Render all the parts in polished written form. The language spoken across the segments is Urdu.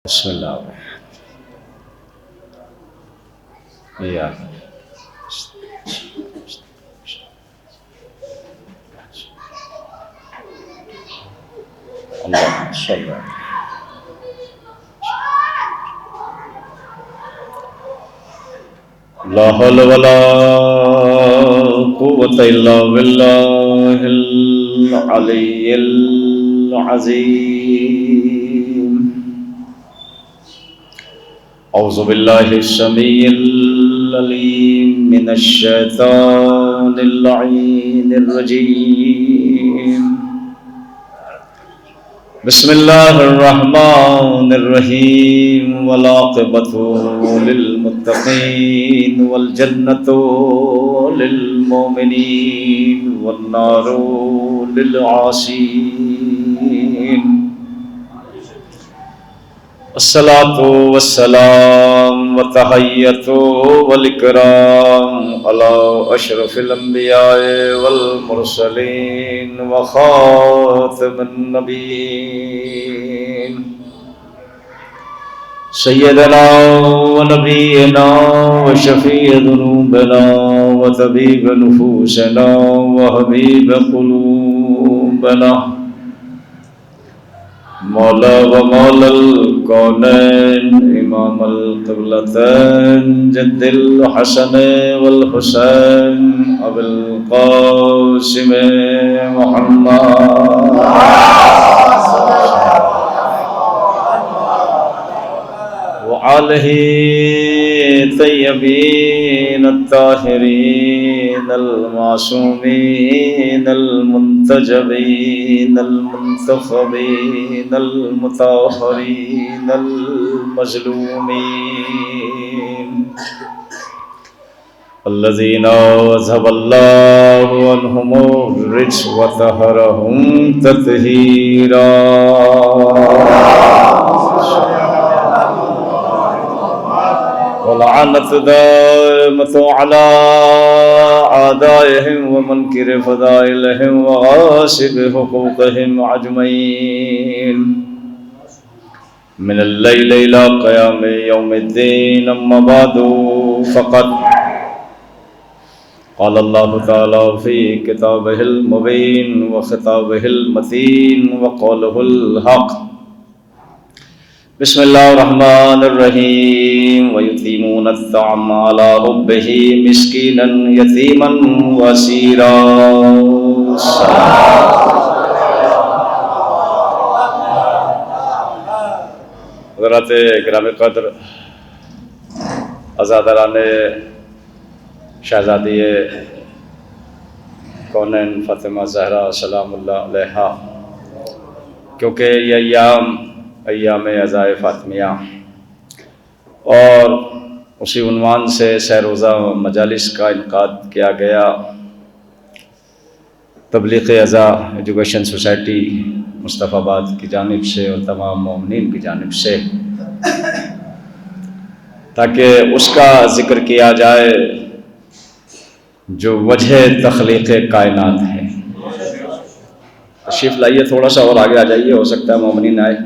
بسم اللہ یا اللہ صلی اللہ لا حول ولا قوة الا باللہ العلی العظیم اعوذ باللہ السمیع العلیم من الشیطان اللعین الرجیم بسم اللہ الرحمن الرحیم والعاقبۃ للمتقین والجنۃ للمؤمنین والنار للعاصین الصلاۃ والسلام والتحیۃ والاکرام علی اشرف الانبیاء والمرسلین وخاتم النبیین سیدنا ونبینا وشفیع ذنوبنا وطبیب نفوسنا وحبیب قلوبنا مولا و مولا الکونین امام القبلتین جد الحسن والحسین ابو القاسم محمد وآلہ طیبین الطاہرین المعصومین المنتجبین المنتخبین المطہرین المظلومین الذین اذھب اللہ عنہم الرجس وطہرہم تطہیرا ولعنت دائمت علی اعدائهم ومنکر فضائلهم وغاصب حقوقهم اجمعین من اللیل الى قیام یوم الدین اما بعد فقد قال اللہ تعالی فی کتابہ المبین وخطابہ المتین وقولہ الحق بسم اللہ الرحمن الرحیم ویتیمون الطعام علی حبہ مسکینا یتیما واسیرا حضرات اکرام قدر عزاداران شہزادی کونین فاطمہ زہرا سلام اللہ علیہا، کیونکہ یہ ایام عزائے فاطمیہ اور اسی عنوان سے سہ روزہ مجالس کا انعقاد کیا گیا تبلیغ عزا ایجوکیشن سوسائٹی مصطفیٰ آباد کی جانب سے اور تمام مومنین کی جانب سے، تاکہ اس کا ذکر کیا جائے جو وجہ تخلیق کائنات ہے۔ تشریف لائیے، تھوڑا سا اور آگے آ جائیے، ہو سکتا ہے مومنین آئے۔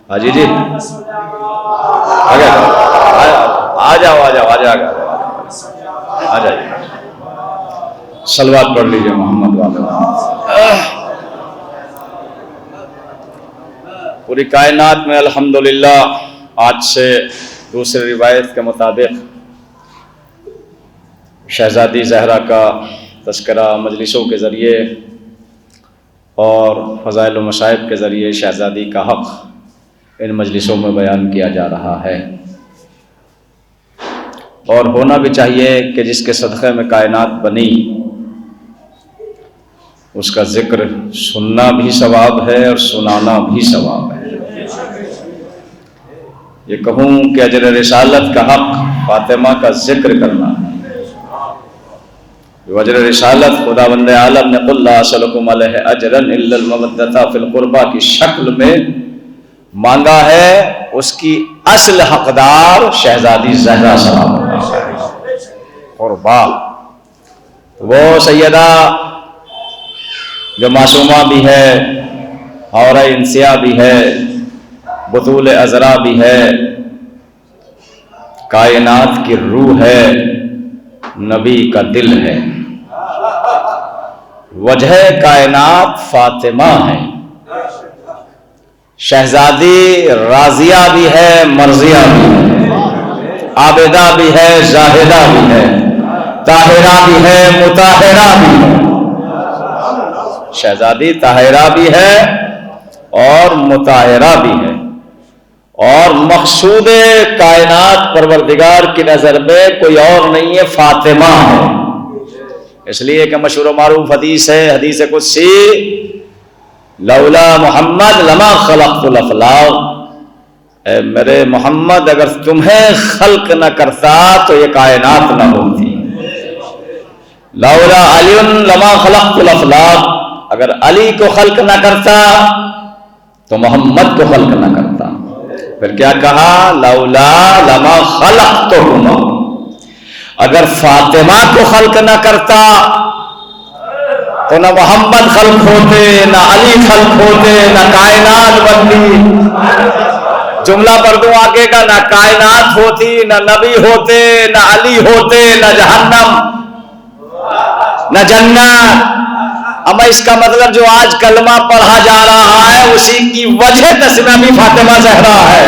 حاجی جی آگے آ جاؤ آ جائیے، صلوات پڑھ لیجیے محمد والے۔ پوری کائنات میں الحمدللہ آج سے دوسری روایت کے مطابق شہزادی زہرا کا تذکرہ مجلسوں کے ذریعے اور فضائل و مصائب کے ذریعے شہزادی کا حق ان مجلسوں میں بیان کیا جا رہا ہے، اور ہونا بھی چاہیے کہ جس کے صدقے میں کائنات بنی اس کا ذکر سننا بھی ثواب ہے اور سنانا بھی ثواب ہے۔ یہ کہوں کہ اجر رسالت کا حق فاطمہ کا ذکر کرنا ہے۔ اجر رسالت خدا بند عالم نے قل لا اسألکم علیہ اجرا الا المودۃ فی القربى کی شکل میں مانگا ہے، اس کی اصل حقدار شہزادی زہرا سلام اللہ قربا، وہ سیدہ جو معصومہ بھی ہے، حورہ انسیہ بھی ہے، بطول عذرا بھی ہے، کائنات کی روح ہے، نبی کا دل ہے۔ وجہ کائنات فاطمہ ہے، شہزادی راضیہ بھی ہے، مرضیہ بھی ہے، عابدہ بھی ہے، زاہدہ بھی ہے، طاہرہ بھی ہے، مطہرہ بھی ہے۔ شہزادی طاہرہ بھی ہے اور مطہرہ بھی ہے، اور مقصود کائنات پروردگار کی نظر میں کوئی اور نہیں ہے، فاطمہ ہے۔ اس لیے کہ مشہور و معروف حدیث ہے، حدیث قدسی، لولا محمد لما خلقت الافلاق، اے میرے محمد اگر تمہیں خلق نہ کرتا تو یہ کائنات نہ ہوتی۔ لولا علی لما خلقت الافلاق، اگر علی کو خلق نہ کرتا تو محمد کو خلق نہ کرتا۔ پھر کیا کہا؟ لولا لما خلقتہما، اگر فاطمہ کو خلق نہ کرتا تو نہ محمد خلق ہوتے، نہ علی خلق ہوتے، نہ کائنات بنتی۔ جملہ پڑھ دوں آگے کا، نہ کائنات ہوتی، نہ نبی ہوتے، نہ علی ہوتے، نہ جہنم، نہ جنت۔ اما اس کا مطلب جو آج کلمہ پڑھا جا رہا ہے اسی کی وجہ تسمیہ بھی فاطمہ زہرا ہے۔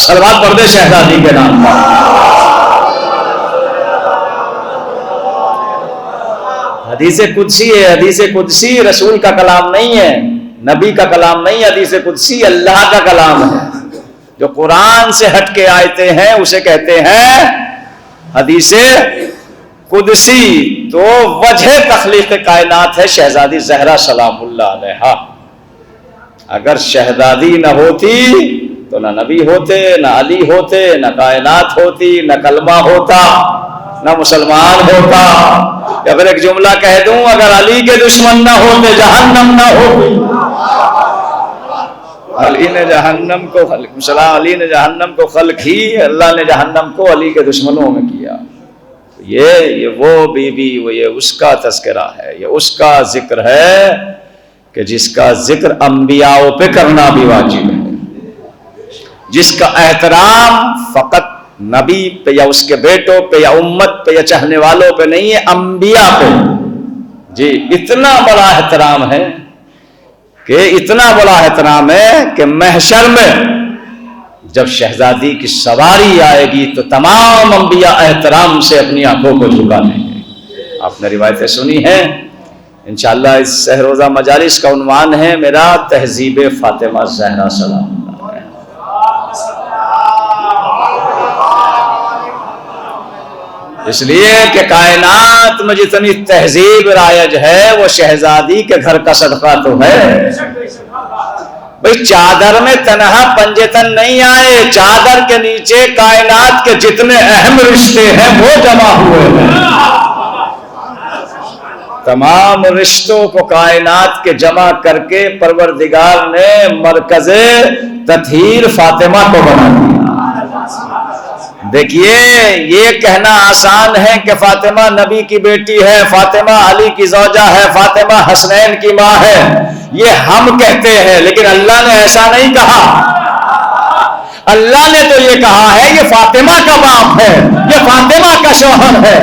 صلوات پڑھ دے شہزادی کے نام پر۔ حدیث قدسی ہے، حدیث قدسی رسول کا کلام نہیں ہے، نبی کا کلام نہیں ہے، حدیث قدسی اللہ کا کلام ہے۔ جو قرآن سے ہٹ کے آیتیں ہیں اسے کہتے ہیں حدیث قدسی۔ تو وجہ تخلیق کائنات ہے شہزادی زہرا سلام اللہ علیہا۔ اگر شہزادی نہ ہوتی تو نہ نبی ہوتے، نہ علی ہوتے، نہ کائنات ہوتی، نہ کلمہ ہوتا، نہ مسلمان ہوتا۔ یا پھر ایک جملہ کہہ دوں، اگر علی کے دشمن نہ ہوتے جہنم نہ ہوتی۔ علی نے جہنم کو علی نے جہنم کو خلق کی، اللہ نے جہنم کو علی کے دشمنوں میں کیا۔ یہ وہ بی بی، یہ اس کا تذکرہ ہے، یہ اس کا ذکر ہے کہ جس کا ذکر انبیاء پہ کرنا بھی واجب ہے، جس کا احترام فقط نبی پہ یا اس کے بیٹوں پہ یا امت پہ یا چاہنے والوں پہ نہیں ہے، انبیاء پہ۔ جی اتنا بڑا احترام ہے کہ محشر میں جب شہزادی کی سواری آئے گی تو تمام انبیاء احترام سے اپنی آنکھوں کو جھکا دیں گے۔ آپ نے روایتیں سنی ہیں، انشاءاللہ اس سحروزہ مجالس کا عنوان ہے میرا تہذیب فاطمہ زہرا سلام اللہ علیہا۔ اس لیے کہ کائنات میں جتنی تہذیب رائج ہے وہ شہزادی کے گھر کا صدقہ تو ہے۔ بھئی چادر میں تنہا پنجے تن نہیں آئے، چادر کے نیچے کائنات کے جتنے اہم رشتے ہیں وہ جمع ہوئے ہیں۔ تمام رشتوں کو کائنات کے جمع کر کے پروردگار نے مرکز تطہیر فاطمہ کو بنا دیا۔ دیکھیے یہ کہنا آسان ہے کہ فاطمہ نبی کی بیٹی ہے، فاطمہ علی کی زوجہ ہے، فاطمہ حسنین کی ماں ہے، یہ ہم کہتے ہیں، لیکن اللہ نے ایسا نہیں کہا۔ اللہ نے تو یہ کہا ہے یہ فاطمہ کا باپ ہے، یہ فاطمہ کا شوہر ہے،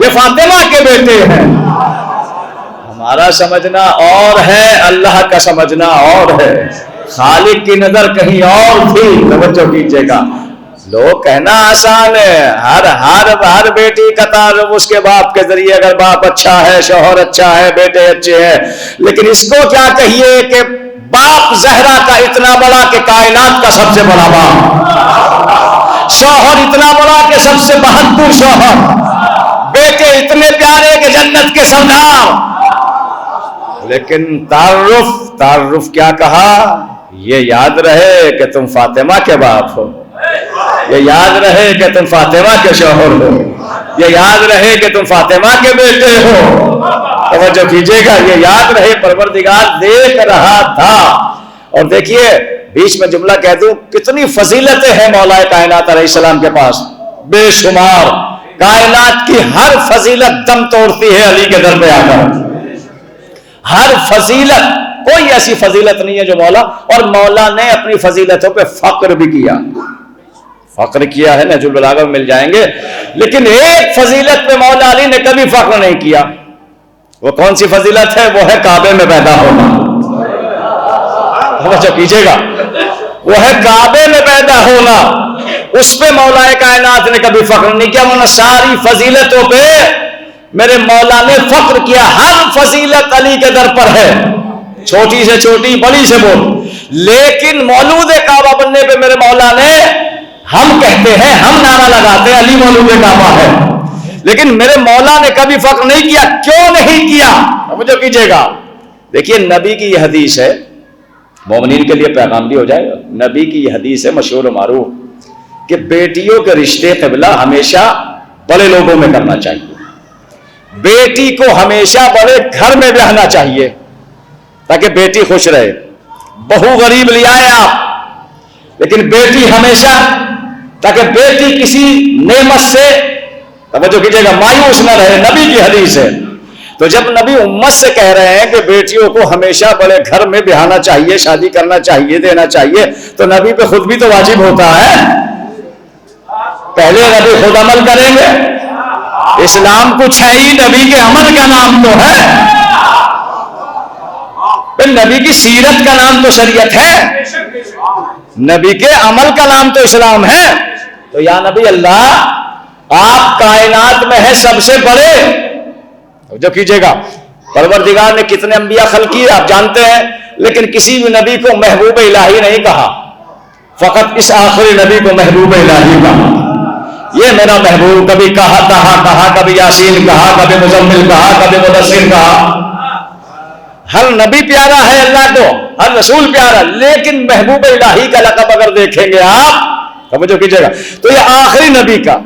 یہ فاطمہ کے بیٹے ہیں۔ ہمارا سمجھنا اور ہے، اللہ کا سمجھنا اور ہے۔ خالق کی نظر کہیں اور تھی، توجہ کیجئے گا۔ لوگ کہنا آسان ہے، ہر بیٹی کا تعلق اس کے باپ کے ذریعے، اگر باپ اچھا ہے، شوہر اچھا ہے، بیٹے اچھے ہیں، لیکن اس کو کیا کہیے کہ باپ زہرا کا اتنا بڑا کہ کائنات کا سب سے بڑا باپ، شوہر اتنا بڑا کہ سب سے بہادر شوہر، بیٹے اتنے پیارے کہ جنت کے سردار۔ لیکن تعارف کیا کہا؟ یہ یاد رہے کہ تم فاطمہ کے باپ ہو، یہ یاد رہے کہ تم فاطمہ کے شوہر ہو، یہ یاد رہے کہ تم فاطمہ کے بیٹے ہو۔ توجہ کیجئے گا، یہ یاد رہے، پروردگار دیکھ رہا تھا۔ اور دیکھیے بیچ میں جملہ کہہ دوں، کتنی فضیلتیں ہیں مولا کائنات علیہ السلام کے پاس، بے شمار۔ کائنات کی ہر فضیلت دم توڑتی ہے علی کے در پہ آ کر، ہر فضیلت کوئی ایسی فضیلت نہیں ہے جو مولا، اور مولا نے اپنی فضیلتوں پہ فخر بھی کیا، فخر کیا ہے، نہج البلاغہ میں مل جائیں گے، لیکن ایک فضیلت پہ مولا علی نے کبھی فخر نہیں کیا۔ وہ کون سی فضیلت ہے؟ وہ ہے کعبے میں پیدا ہونا۔ توجہ کیجیے گا، وہ ہے کعبے میں پیدا ہونا، اس پہ مولا کائنات نے کبھی فخر نہیں کیا، ورنہ ساری فضیلتوں پہ میرے مولا نے فخر کیا۔ ہر فضیلت علی کے در پر ہے، چھوٹی سے چھوٹی، بڑی سے بڑی، لیکن مولود کعبہ بننے پہ میرے مولا نے، ہم کہتے ہیں، ہم نعرہ لگاتے ہیں علی مولود کعبہ ہے، لیکن میرے مولا نے کبھی فخر نہیں کیا۔ کیوں نہیں کیا؟ توجہ کیجیے گا، دیکھیے نبی کی یہ حدیث ہے، مومنین کے لیے پیغام بھی ہو جائے گا۔ نبی کی یہ حدیث ہے مشہور و معروف کہ بیٹیوں کے رشتے قبلہ ہمیشہ بڑے لوگوں میں کرنا چاہیے، بیٹی کو ہمیشہ بڑے گھر میں بیاہنا چاہیے تاکہ بیٹی خوش رہے۔ بہو غریب لے آئے آپ، لیکن بیٹی ہمیشہ، تاکہ بیٹی کسی نعمت سے، توجہ کیجیے گا، مایوس نہ رہے۔ نبی کی حدیث ہے۔ تو جب نبی امت سے کہہ رہے ہیں کہ بیٹیوں کو ہمیشہ بڑے گھر میں بیاہنا چاہیے، شادی کرنا چاہیے، دینا چاہیے، تو نبی پہ خود بھی تو واجب ہوتا ہے۔ پہلے نبی خود عمل کریں گے، اسلام کچھ ہے ہی نبی کے عمل کا نام تو ہے، پھر نبی کی سیرت کا نام تو شریعت ہے، نبی کے عمل کا نام تو اسلام ہے۔ تو یا نبی اللہ، آپ کائنات میں ہیں سب سے بڑے، جو کیجئے گا، پروردگار نے کتنے انبیاء خلق کیے آپ جانتے ہیں، لیکن کسی بھی نبی کو محبوب الہی نہیں کہا، فقط اس آخری نبی کو محبوب الہی کہا۔ یہ میرا محبوب، کبھی کہا، کبھی یاسین کہا، کبھی مزمل کہا، کبھی مدثر کہا۔ ہر نبی پیارا ہے اللہ کو، ہر رسول پیارا، لیکن محبوب الہی کا لقب اگر دیکھیں گے آپ، توجہ کیجئے گا، تو یہ آخری نبی کا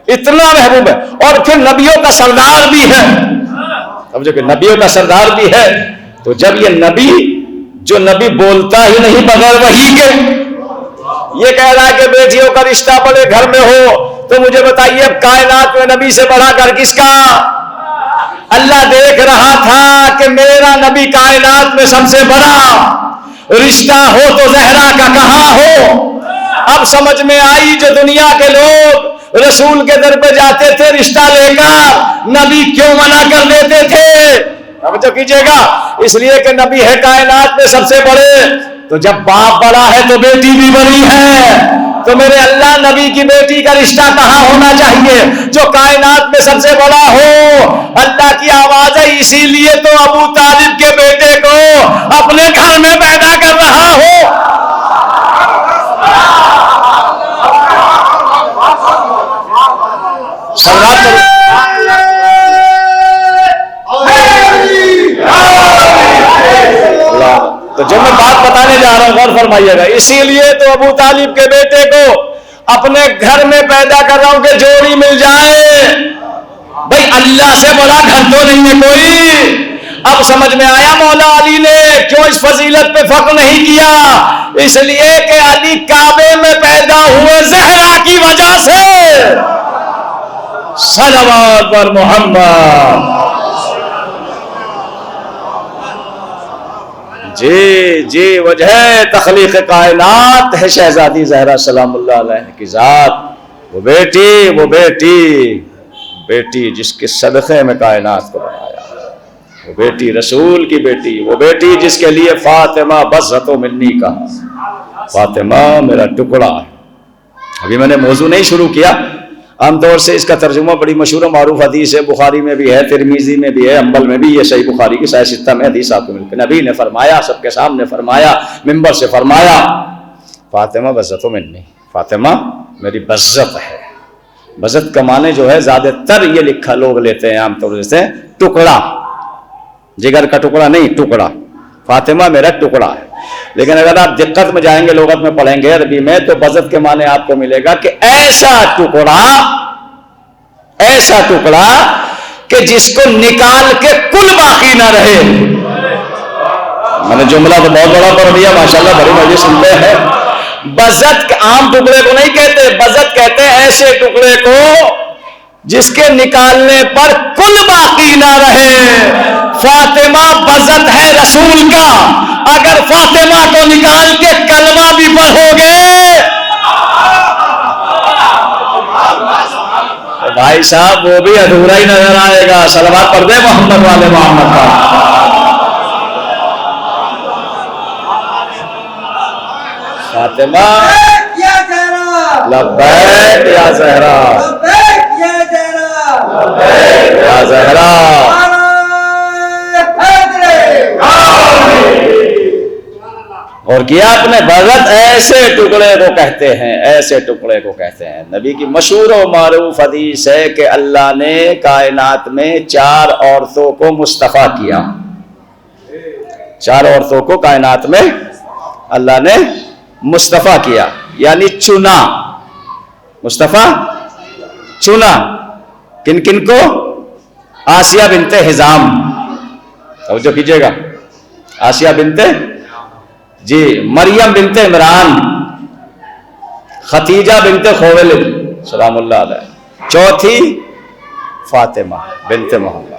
اتنا محبوب ہے، اور پھر نبیوں کا سردار بھی ہے، توجہ کہ نبیوں کا سردار بھی ہے۔ تو جب یہ نبی، جو نبی بولتا ہی نہیں بغیر وحی کے، یہ کہہ رہا ہے کہ بیٹیوں کا رشتہ بڑے گھر میں ہو، تو مجھے بتائیے اب کائنات میں نبی سے بڑا گھر کس کا؟ اللہ دیکھ رہا تھا کہ میرا نبی کائنات میں سب سے بڑا رشتہ ہو تو زہرا کا کہاں ہو۔ اب سمجھ میں آئی، جو دنیا کے لوگ رسول کے در پہ جاتے تھے رشتہ لے کر، نبی کیوں منع کر دیتے تھے؟ توجہ کیجئے گا، اس لیے کہ نبی ہے کائنات میں سب سے بڑے۔ تو جب باپ بڑا ہے تو بیٹی بھی بڑی ہے، تو میرے اللہ نبی کی بیٹی کا رشتہ کہاں ہونا چاہیے جو کائنات میں سب سے بڑا ہو؟ اللہ کی آواز ہے، اسی لیے تو ابو طالب کے بیٹے کو اپنے گھر میں پیدا کر رہا ہو۔ تو جو میں بات بتانے جا رہا ہوں غور فرمائیے گا، اسی لیے تو ابو طالب کے بیٹے کو اپنے گھر میں پیدا کر رہا ہوں کہ جوڑی مل جائے۔ بھائی اللہ سے بڑا گھر تو نہیں ہے کوئی۔ اب سمجھ میں آیا مولا علی نے کیوں اس فضیلت پہ فخر نہیں کیا؟ اس لیے کہ علی کعبے میں پیدا ہوئے زہرا کی وجہ سے۔ صلوات بر محمد۔ جی وجہ تخلیق کائنات ہے شہزادی زہرا سلام اللہ علیہ کی ذات، وہ بیٹی جس کے صدقے میں کائنات کو بنایا، وہ بیٹی رسول کی بیٹی، وہ بیٹی جس کے لیے فاطمہ بزہت منی کہا، فاطمہ میرا ٹکڑا ہے۔ ابھی میں نے موضوع نہیں شروع کیا، عام طور سے اس کا ترجمہ بڑی مشہور و معروف حدیث ہے، بخاری میں بھی ہے، ترمذی میں بھی ہے، انبل میں بھی، یہ صحیح بخاری کی صحیح ستہ میں حدیث آپ کو ملتی ہے۔ نبی نے فرمایا، سب کے سامنے فرمایا، منبر سے فرمایا، فاطمہ بزہت منی، فاطمہ میری بزت ہے۔ بزت کا معنی جو ہے زیادہ تر یہ لکھا لوگ لیتے ہیں عام طور سے ٹکڑا، جگر کا ٹکڑا نہیں، ٹکڑا، فاطمہ میرا ٹکڑا ہے۔ لیکن اگر آپ دقت میں جائیں گے، لغت میں پڑھیں گے عربی میں، تو بزت کے معنی آپ کو ملے گا کہ ایسا ٹکڑا کہ جس کو نکال کے کل باقی نہ رہے۔ میں نے جملہ تو بہت بڑا پڑھ دیا، ماشاءاللہ بڑی مزے سنتے ہیں۔ بزت عام ٹکڑے کو نہیں کہتے، بزت کہتے ہیں ایسے ٹکڑے کو جس کے نکالنے پر کل باقی نہ رہے. فاطمہ بزت ہے رسول کا، اگر فاطمہ کو نکال کے کلمہ بھی پڑھو گے تو بھائی صاحب وہ بھی ادھورا ہی نظر آئے گا. صلوات پڑھ دے محمد والے محمد کا. فاطمہ لبیک یا زہرا، یا زہرا. اور کیا اپنے بغت ایسے ٹکڑے کو کہتے ہیں، ایسے ٹکڑے کو کہتے ہیں. نبی کی مشہور و معروف حدیث ہے کہ اللہ نے کائنات میں 4 عورتوں کو مصطفیٰ کیا. 4 عورتوں کو کائنات میں اللہ نے مصطفیٰ کیا، یعنی چنا. مصطفیٰ چنا کن کن کو؟ آسیہ بنت حزام، توجہ کیجئے گا، آسیہ بنت جی، مریم بنت عمران، خدیجہ بنت خویلد سلام اللہ علیہ، چوتھی فاطمہ بنت محمد.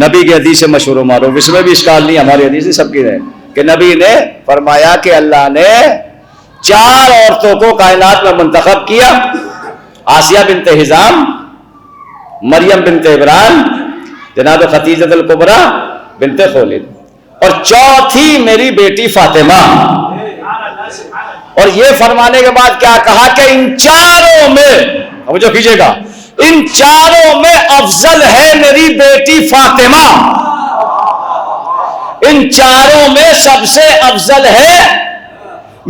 نبی کی حدیث سے مشہور و معروف، اس میں بھی اشکال نہیں، ہماری حدیث سب کی ہے کہ نبی نے فرمایا کہ اللہ نے 4 عورتوں کو کائنات میں منتخب کیا، آسیہ بنت حزام، مریم بنت عمران، جناب خدیجہ الکبریٰ بنت خویلد، اور چوتھی میری بیٹی فاطمہ. اور یہ فرمانے کے بعد کیا کہا کہ ان 4 میں، جو کیجئے گا، ان 4 میں افضل ہے میری بیٹی فاطمہ. ان 4 میں سب سے افضل ہے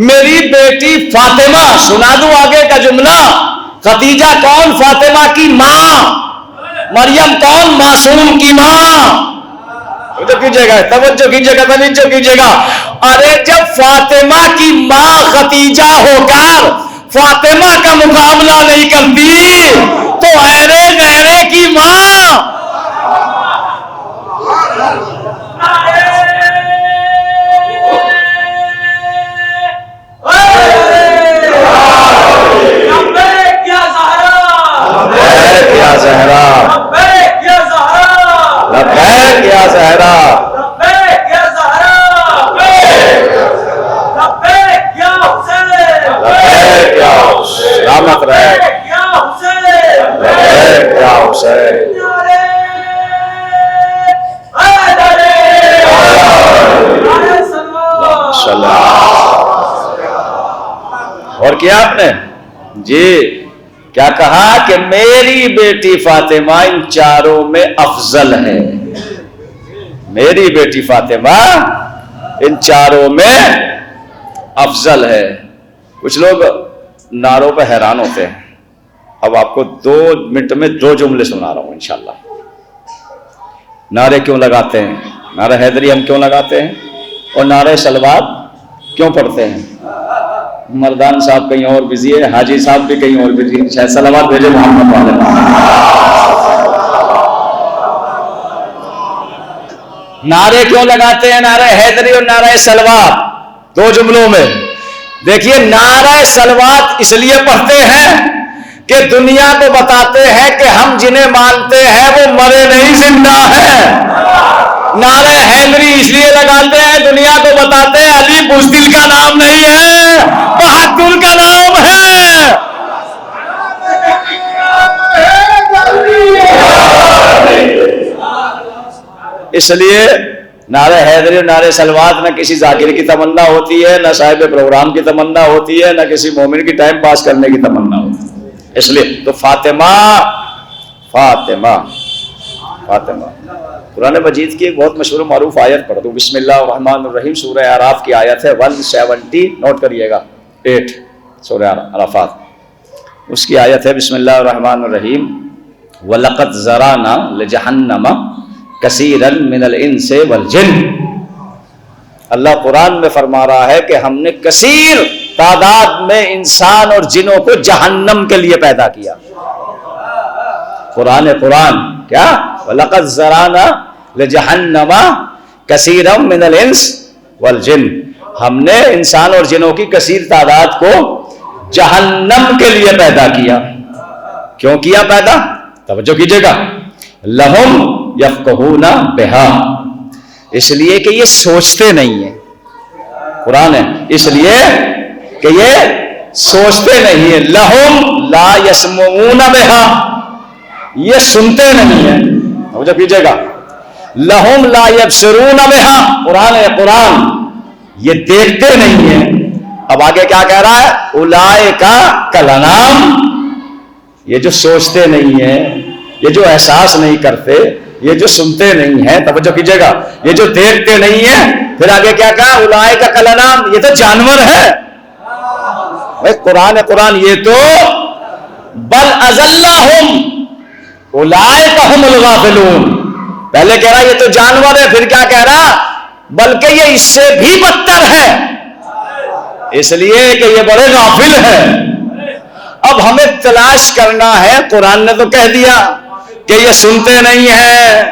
میری بیٹی فاطمہ. سنا دوں آگے کا جملہ. خدیجہ کون؟ فاطمہ کی ماں. مریم کون؟ معصوم کی ماں. توجہ کیجئے گا، توجہ کیجئے گا، توجہ کیجئے گا. ارے جب فاطمہ کی ماں خدیجہ ہو کر فاطمہ کا مقابلہ نہیں کرتی تو ایرے غیرے کی ماں. اور کیا آپ نے جی کیا کہا کہ میری بیٹی فاطمہ ان 4 میں افضل ہے. میری بیٹی فاطمہ ان 4 میں افضل ہے. کچھ لوگ نعروں پہ حیران ہوتے ہیں. اب آپ کو 2 منٹ میں 2 جملے سنا رہا ہوں انشاءاللہ. نعرے کیوں لگاتے ہیں؟ نعرہ حیدری ہم کیوں لگاتے ہیں؟ اور نعرہ صلوات کیوں پڑھتے ہیں؟ مردان صاحب کہیں اور بزی ہے، حاجی صاحب بھی کہیں اور بزی ہے، شاید صلوات بھیجے محمد والے. نعرے کیوں لگاتے ہیں؟ نعرہ حیدری اور نعرہ صلوات 2 جملوں میں. دیکھیے نعرہ صلوات اس لیے پڑھتے ہیں کہ دنیا کو بتاتے ہیں کہ ہم جنہیں مانتے ہیں وہ مرے نہیں، زندہ ہیں. نعرہ حیدری اس لیے لگاتے ہیں، دنیا کو بتاتے ہیں علی بزدل کا نام نہیں ہے، بہادر کا نام ہے. اس لیے نعرہ حیدری اور نعرہ صلوات نہ کسی ذاکر کی تمنا ہوتی ہے، نہ صاحب پروگرام کی تمنا ہوتی ہے، نہ کسی مومن کی ٹائم پاس کرنے کی تمنا ہوتی ہے. اس لیے تو فاطمہ فاطمہ فاطمہ قرآن مجید کی ایک بہت مشہور و معروف آیت پڑھ دوں. بسم اللہ الرحمن الرحیم، سورہ اعراف کی آیت ہے 170، نوٹ کریے گا 8 سورہ اعراف. اس کی آیت ہے بسم اللہ الرحمن الرحیم وَلَقَدْ ذَرَانَا لِجَهَنَّمَ كَثِيرًا مِنَ الْإِنسِ وَالْجِنِّ. اللہ قرآن میں فرما رہا ہے کہ ہم نے کثیر تعداد میں انسان اور جنوں کو جہنم کے لیے پیدا کیا. قرآن کیا وَلَقَدْ ذَرَانَا لِجَهَنَّمَ كَثِيرًا مِنَ الْإِنسِ وَالْجِنِّ. ہم نے انسان اور جنوں کی کثیر تعداد کو جہنم کے لیے پیدا کیا. کیوں کیا پیدا؟ توجہ کیجئے گا، لہم یفقہون بہا، اس لیے کہ یہ سوچتے نہیں ہیں، قرآن ہے اس لیے کہ یہ سوچتے نہیں ہیں، لہم لا یسمعون بہا، یہ سنتے نہیں ہیں، توجہ کیجئے گا، لہم لا یبصرون بہا، قرآن ہے قرآن، یہ دیکھتے نہیں ہیں۔ اب آگے کیا کہہ رہا ہے؟ اولئک کالانعام، یہ جو سوچتے نہیں ہیں، یہ جو احساس نہیں کرتے، یہ جو سنتے نہیں ہیں، توجہ کیجئے گا، یہ جو دیکھتے نہیں ہیں، پھر آگے کیا کہا؟ اولئک کالانعام، یہ تو جانور ہے۔ قرآن ہے قرآن، یہ تو بل اضلھم اولئک ھم الغافلون، پہلے کہہ رہا یہ تو جانور ہے، پھر کیا کہہ رہا؟ بلکہ یہ اس سے بھی بدتر ہے، اس لیے کہ یہ بڑے غافل ہیں۔ اب ہمیں تلاش کرنا ہے، قرآن نے تو کہہ دیا کہ یہ سنتے نہیں ہیں،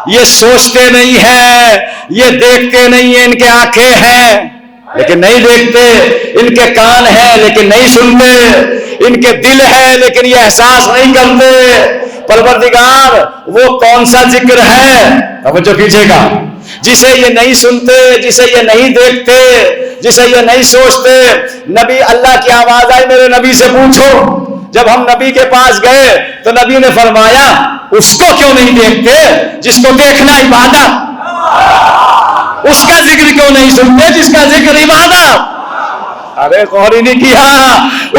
یہ سوچتے نہیں ہیں، یہ دیکھتے نہیں ہیں، ان کے آنکھیں ہیں لیکن نہیں دیکھتے، ان کے کان ہیں لیکن نہیں سنتے، ان کے دل ہے لیکن یہ احساس نہیں کرتے۔ پروردگار وہ کون سا ذکر ہے، توجہ کیجئے گا، جسے یہ نہیں سنتے، جسے یہ نہیں دیکھتے، جسے یہ نہیں سوچتے؟ نبی، اللہ کی آواز آئی، میرے نبی سے پوچھو۔ جب ہم نبی کے پاس گئے تو نبی نے فرمایا اس کو کیوں نہیں دیکھتے جس کو دیکھنا عبادت، اس کا ذکر کیوں نہیں سنتے جس کا ذکر عبادت؟ ارے غور ہی نہیں کیا،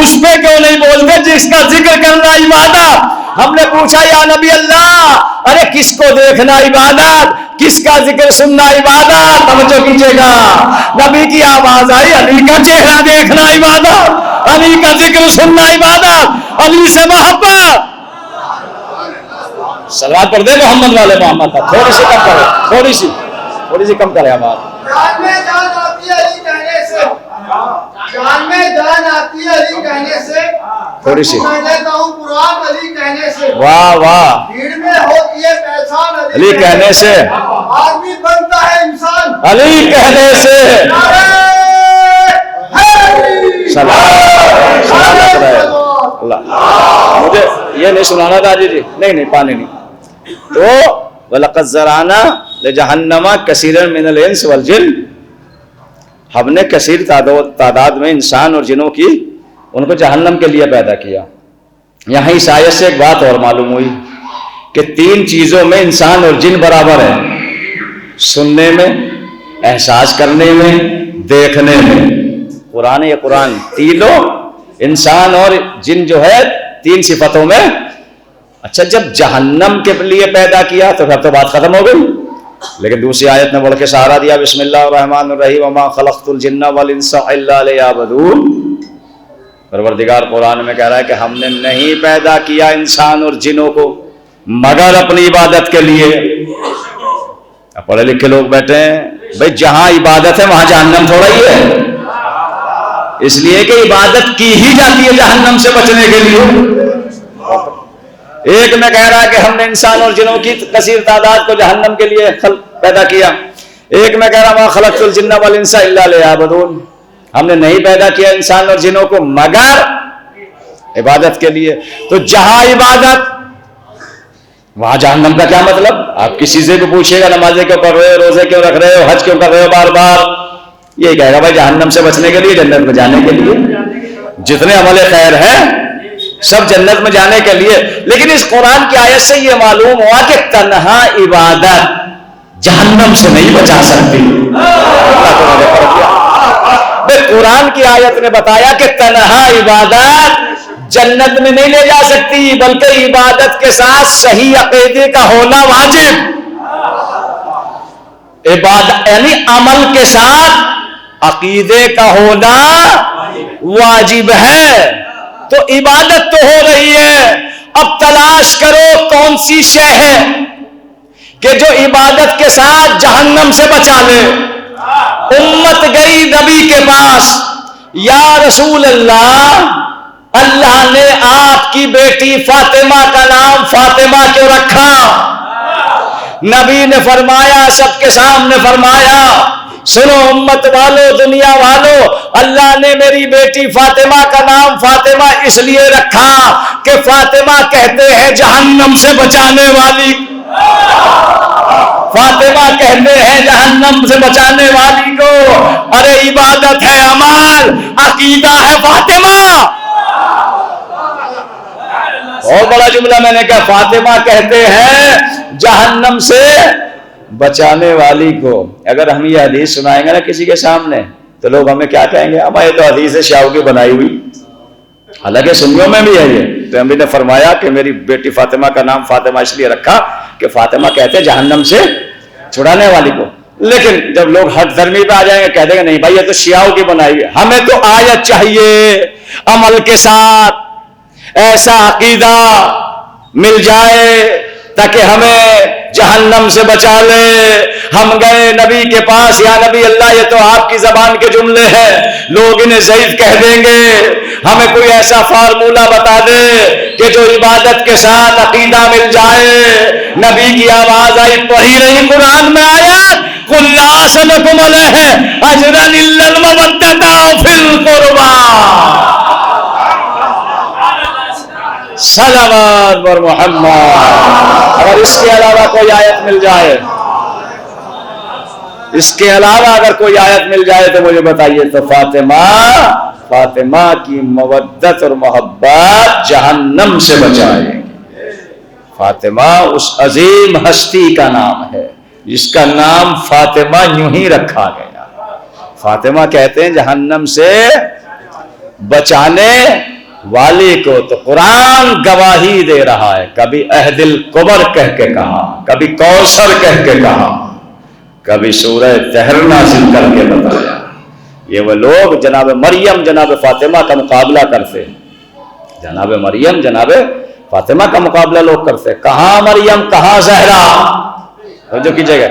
اس پہ کیوں نہیں بولتے جس کا ذکر کرنا عبادت؟ ہم نے پوچھا یا نبی اللہ، ارے کس کو دیکھنا عبادت، کس کا ذکر سننا عبادت؟ توجہ کیجئے گا، نبی کی آواز آئی، علی کا چہرہ دیکھنا عبادت، علی کا ذکر سننا عبادت، علی سے محبت۔ صلوات پڑھ دے محمد والے محمد کا، تھوڑی سی کم کرے، تھوڑی سی کم کرے آواز۔ جان میں جان آتی ہے علی کہنے سے، جان میں جان آتی ہے علی کہنے سے، تھوڑی سی، میں لیتا ہوں قرآن علی کہنے سے، واہ واہ، بھیڑ میں ہوتی ہے پہچان علی کہنے سے، آدمی بنتا ہے انسان علی کہنے سے۔ اللہ، مجھے یہ نہیں سنانا تھا جی، نہیں پانی نہیں۔ تو وَلَقَدْ زَرَعْنَا لِجَهَنَّمَ كَثِيرًا مِنَ الْإِنسِ وَالْجِنِّ، ہم نے کثیر تعداد میں انسان اور جنوں کی ان کو جہنم کے لیے پیدا کیا۔ یہاں اس آیت سے ایک بات اور معلوم ہوئی کہ تین چیزوں میں انسان اور جن برابر ہیں، سننے میں، احساس کرنے میں، دیکھنے میں۔ قرآن یہ قرآن تینوں انسان اور جن جو ہے تین صفتوں میں۔ اچھا، جب جہنم کے لیے پیدا کیا تو پھر تو بات ختم ہو گئی، لیکن دوسری آیت نے بڑھ کے سہارا دیا، بسم اللہ الرحمن الرحیم، وما خلقت الجن والانس الا لیعبدون۔ پروردگار قرآن میں کہہ رہا ہے کہ ہم نے نہیں پیدا کیا انسان اور جنوں کو مگر اپنی عبادت کے لیے۔ پڑھے لکھے لوگ بیٹھے ہیں، بھئی جہاں عبادت ہے وہاں جہنم تھوڑا ہی ہے، اس لیے کہ عبادت کی ہی جاتی ہے جہنم سے بچنے کے لیے۔ ایک میں کہہ رہا ہے کہ ہم نے انسان اور جنوں کی کثیر تعداد کو جہنم کے لیے پیدا کیا، ایک میں کہہ رہا ہوں خلقت الجن والانس الا لیعبدون، ہم نے نہیں پیدا کیا انسان اور جنوں کو مگر عبادت کے لیے۔ تو جہاں عبادت وہاں جہنم کا کیا مطلب؟ آپ کسی سے کو پوچھئے گا نمازیں کیوں پڑھ رہے ہو، روزے کیوں رکھ رہے ہو، حج کیوں کر رہے ہو بار بار، یہی کہے گا بھائی جہنم سے بچنے کے لیے، جنت میں جانے کے لیے۔ جتنے عمل خیر ہیں سب جنت میں جانے کے لیے۔ لیکن اس قرآن کی آیت سے یہ معلوم ہوا کہ تنہا عبادت جہنم سے نہیں بچا سکتی۔ قرآن کی آیت نے بتایا کہ تنہا عبادت جنت میں نہیں لے جا سکتی، بلکہ عبادت کے ساتھ صحیح عقیدے کا ہونا واجب۔ عبادت یعنی عمل کے ساتھ عقیدے کا ہونا واجب ہے۔ تو عبادت تو ہو رہی ہے، اب تلاش کرو کون سی شے ہے کہ جو عبادت کے ساتھ جہنم سے بچا لے۔ امت گئی نبی کے پاس، یا رسول اللہ، اللہ نے آپ کی بیٹی فاطمہ کا نام فاطمہ کیوں رکھا؟ نبی نے فرمایا، سب کے سامنے فرمایا سنو امت والو، دنیا والو، اللہ نے میری بیٹی فاطمہ کا نام فاطمہ اس لیے رکھا کہ فاطمہ کہتے ہیں جہنم سے بچانے والی، فاطمہ کہتے ہیں جہنم سے بچانے والی کو۔ ارے عبادت ہے، عمل، عقیدہ ہے فاطمہ۔ بہت بڑا جملہ میں نے کہا، فاطمہ کہتے ہیں جہنم سے بچانے والی کو۔ اگر ہم یہ حدیث سنائیں گے نا کسی کے سامنے تو لوگ ہمیں کیا کہیں گے؟ ہمیں تو حدیث شیعوں کی بنائی ہوئی، حالانکہ سنیوں میں بھی ہے یہ۔ تو ہم نے فرمایا کہ میری بیٹی فاطمہ کا نام فاطمہ اس لیے رکھا کہ فاطمہ کہتے ہیں جہنم سے چھڑانے والی کو۔ لیکن جب لوگ ہٹ دھرمی پہ آ جائیں گے، کہہ دیں گے نہیں بھائی یہ تو شیعوں کی بنائی ہوئی ہے۔ ہمیں تو آیت چاہیے، عمل کے ساتھ ایسا عقیدہ مل جائے تاکہ ہمیں جہنم سے بچا لے۔ ہم گئے نبی کے پاس، یا نبی اللہ یہ تو آپ کی زبان کے جملے ہیں، لوگ انہیں ضعیف کہہ دیں گے، ہمیں کوئی ایسا فارمولہ بتا دے کہ جو عبادت کے ساتھ عقیدہ مل جائے۔ نبی کی آواز آئی، پڑھی نہیں قرآن میں آیت، قُلْ لَا أَسْأَلُكُمْ عَلَيْهِ أَجْرًا إِلَّا الْمَوَدَّةَ فِي الْقُرْبَى۔ صلوات بر محمد۔ اگر اس کے علاوہ کوئی آیت مل جائے، اس کے علاوہ اگر کوئی آیت مل جائے تو مجھے بتائیے۔ تو فاطمہ کی مودت اور محبت جہنم سے بچائے گی۔ فاطمہ اس عظیم ہستی کا نام ہے جس کا نام فاطمہ یوں ہی رکھا گیا۔ فاطمہ کہتے ہیں جہنم سے بچانے والی کو۔ تو قرآن گواہی دے رہا ہے، کبھی عہد الکبر کہہ کے کہا، کبھی کوثر کہہ کے کہا، کبھی سورہ طہر نازل کر کے بتایا۔ یہ وہ لوگ جناب مریم جناب فاطمہ کا مقابلہ کرتے ہیں، جناب مریم جناب فاطمہ کا مقابلہ لوگ کرتے ہیں۔ کہاں مریم کہاں زہرا، جو کیجئے گا،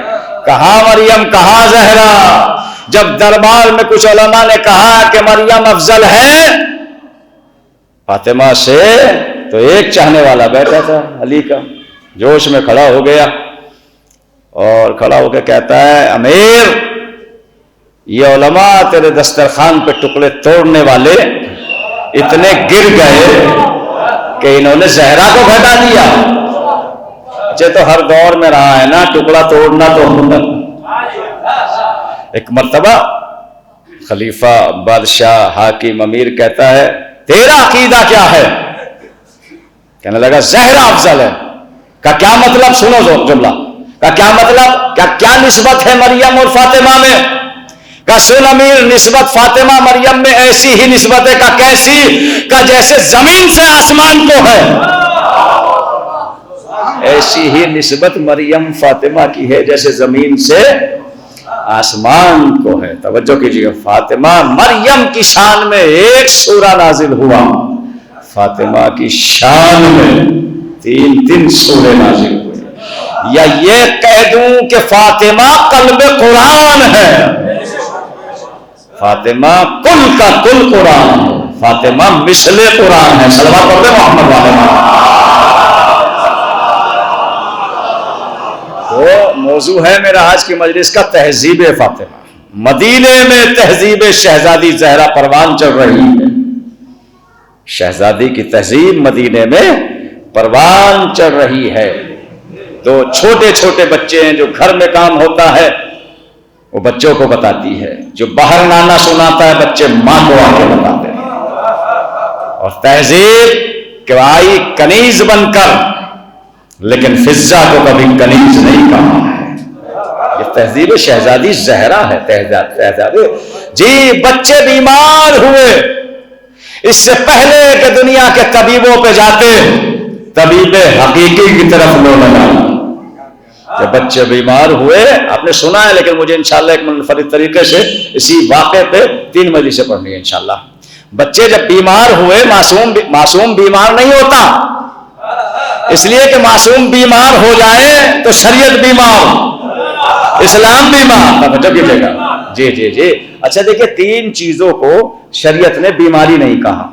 کہاں مریم کہاں زہرا۔ جب دربار میں کچھ علماء نے کہا کہ مریم افضل ہے فاطمہ سے، تو ایک چاہنے والا بیٹھا تھا علی کا، جوش میں کھڑا ہو گیا اور کھڑا ہو کے کہتا ہے، امیر یہ علماء تیرے دسترخوان پہ ٹکڑے توڑنے والے اتنے گر گئے کہ انہوں نے زہرا کو گھٹا دیا۔ اچھا تو ہر دور میں رہا ہے نا ٹکڑا توڑنا تو ہوتا۔ ایک مرتبہ خلیفہ بادشاہ حاکم امیر کہتا ہے تیرا عقیدہ کیا ہے؟ کہنے لگا زہرا افضل ہے۔ کا کیا مطلب؟ سنو جملہ کا کیا مطلب، کیا نسبت ہے مریم اور فاطمہ میں؟ کا سن امیر، نسبت فاطمہ مریم میں ایسی ہی نسبت ہے۔ کا کیسی؟ کا جیسے زمین سے آسمان کو ہے ایسی ہی نسبت مریم فاطمہ کی ہے جیسے زمین سے آسمان کو ہے۔ توجہ کیجیے، فاطمہ مریم کی شان میں ایک سورہ نازل ہوا، فاطمہ کی شان میں تین سورے نازل ہوئے۔ یا یہ کہہ دوں کہ فاطمہ قلب قرآن ہے، فاطمہ کل کا کل قرآن ہے، فاطمہ مثل قرآن ہے۔ صلوات پڑھتے محمد والے۔ تو موضوع ہے میرا آج کی مجلس کا تہذیب فاطمہ۔ مدینے میں تہذیب شہزادی زہرا پروان چڑھ رہی ہے، شہزادی کی تہذیب مدینے میں پروان چڑھ رہی ہے۔ تو چھوٹے چھوٹے بچے ہیں، جو گھر میں کام ہوتا ہے وہ بچوں کو بتاتی ہے، جو باہر نانا سناتا ہے بچے ماں کو آ کے بتاتے ہیں۔ اور تہذیب کہ آئی کنیز بن کر، لیکن فضہ کو کبھی کنیز نہیں کہا ہے۔ یہ تہذیب شہزادی زہرا ہے۔ تہذیب جی بچے بیمار ہوئے، اس سے پہلے کہ دنیا کے طبیبوں پہ جاتے، طبیب حقیقی کی طرف لو لگا۔ جب بچے بیمار ہوئے، آپ نے سنا ہے لیکن مجھے انشاءاللہ ایک منفرد طریقے سے اسی واقعے پہ 3 مجلسیں پڑھنی ہے انشاءاللہ۔ بچے جب بیمار ہوئے، معصوم بیمار نہیں ہوتا، اس لیے کہ معصوم بیمار ہو جائے تو شریعت بیمار، اسلام بیمار۔ توجہ کیجیے گا، جی اچھا دیکھیں، 3 چیزوں کو شریعت نے بیماری نہیں کہا،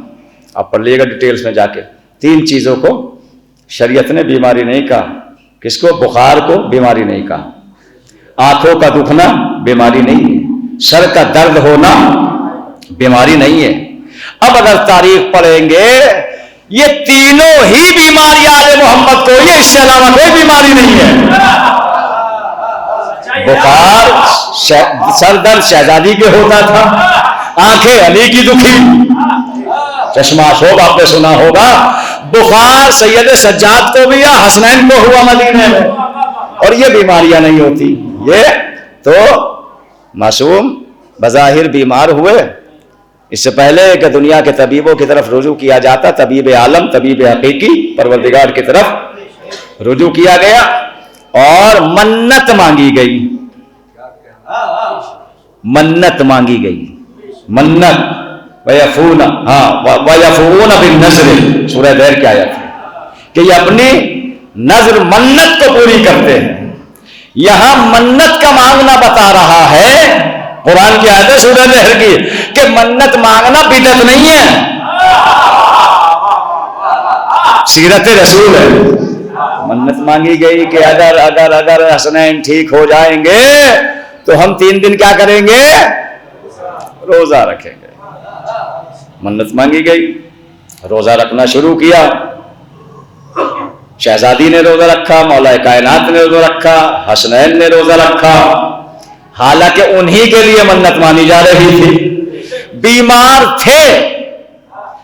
آپ پڑھ لیے گا ڈیٹیلز میں جا کے۔ 3 چیزوں کو شریعت نے بیماری نہیں کہا۔ کس کو؟ بخار کو بیماری نہیں کہا، آنکھوں کا دکھنا بیماری نہیں ہے، سر کا درد ہونا بیماری نہیں ہے. اب اگر تاریخ پڑھیں گے یہ تینوں ہی بیماریاں آل محمد کو، یہ اس سے علاوہ کوئی بیماری نہیں ہے. بخار سر درد شہزادی کے ہوتا تھا، آنکھیں علی کی دکھی، چشمہ شوب آپ نے سنا ہوگا. بخار سید سجاد کو بھی یا حسنین کو ہوا مدینے میں، اور یہ بیماریاں نہیں ہوتی. یہ تو معصوم بظاہر بیمار ہوئے، اس سے پہلے کہ دنیا کے طبیبوں کی طرف رجوع کیا جاتا، طبیب عالم، طبیب حقیقی پروردگار کی طرف رجوع کیا گیا اور منت مانگی گئی. منت مانگی گئی، منت وَيَفُونَ بِالنَّذْرِ، سورہ دیر کی آیت ہے کہ یہ اپنی نظر منت کو پوری کرتے ہیں. یہاں منت کا مانگنا بتا رہا ہے قرآن کی آیت ہے سورہ دیر کی کہ منت مانگنا بدعت نہیں ہے، سیرت رسول ہے. منت مانگی گئی کہ اگر اگر اگر حسنین ٹھیک ہو جائیں گے تو ہم 3 دن کیا کریں گے؟ روزہ رکھیں گے. منت مانگی گئی، روزہ رکھنا شروع کیا. شہزادی نے روزہ رکھا، مولا کائنات نے روزہ رکھا، حسنین نے روزہ رکھا. حالانکہ انہی کے لیے منت مانی جا رہی تھی. بیمار تھے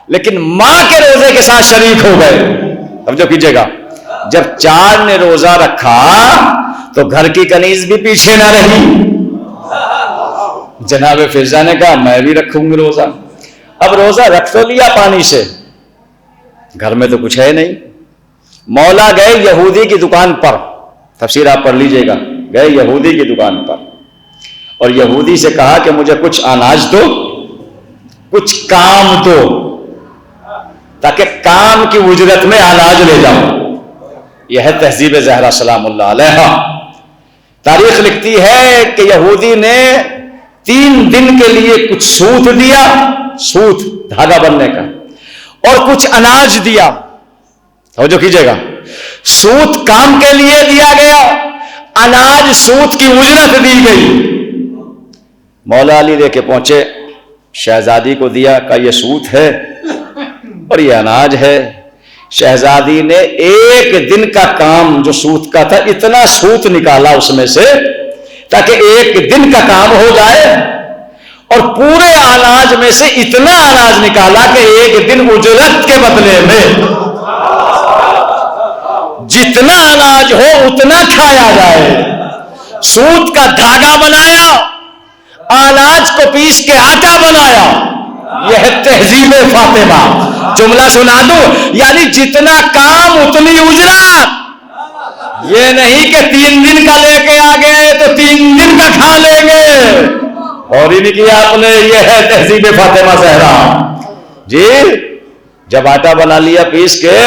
لیکن ماں کے روزے کے ساتھ شریک ہو گئے. اب جو کیجئے گا، جب 4 نے روزہ رکھا تو گھر کی کنیز بھی پیچھے نہ رہی. جناب فضا نے کہا میں بھی رکھوں گی روزہ. اب روزہ رکھ تو لیا پانی سے، گھر میں تو کچھ ہے نہیں. مولا گئے یہودی کی دکان پر، تفسیر آپ پڑھ لیجئے گا. گئے یہودی کی دکان پر اور یہودی سے کہا کہ مجھے کچھ اناج دو، کچھ کام دو، تاکہ کام کی اجرت میں اناج لے جاؤں. یہ ہے تہذیب زہرا سلام اللہ علیہا. تاریخ لکھتی ہے کہ یہودی نے 3 دن کے لیے کچھ سوت دیا، سوت دھاگا بننے کا، اور کچھ اناج دیا. توجہ کیجئے گا، سوت کام کے لیے دیا گیا، اناج سوت کی اجرت دی گئی. مولا علی لے کے پہنچے، شہزادی کو دیا، کہا یہ سوت ہے اور یہ اناج ہے. شہزادی نے 1 دن کا کام جو سوت کا تھا اتنا سوت نکالا اس میں سے تاکہ 1 دن کا کام ہو جائے، اور پورے اناج میں سے اتنا اناج نکالا کہ 1 دن اجرت کے بدلے میں جتنا اناج ہو اتنا کھایا جائے. سوت کا دھاگا بنایا، اناج کو پیس کے آٹا بنایا. یہ ہے تہذیب فاطمہ. جملہ سنا دوں، یعنی جتنا کام اتنی اجرت. یہ نہیں کہ 3 دن کا لے کے آ گئے تو 3 دن کا کھا لیں گے، اور ہی نہیں کیا آپ نے. یہ ہے تہذیب فاطمہ زہرا. جی جب آٹا بنا لیا پیس کے،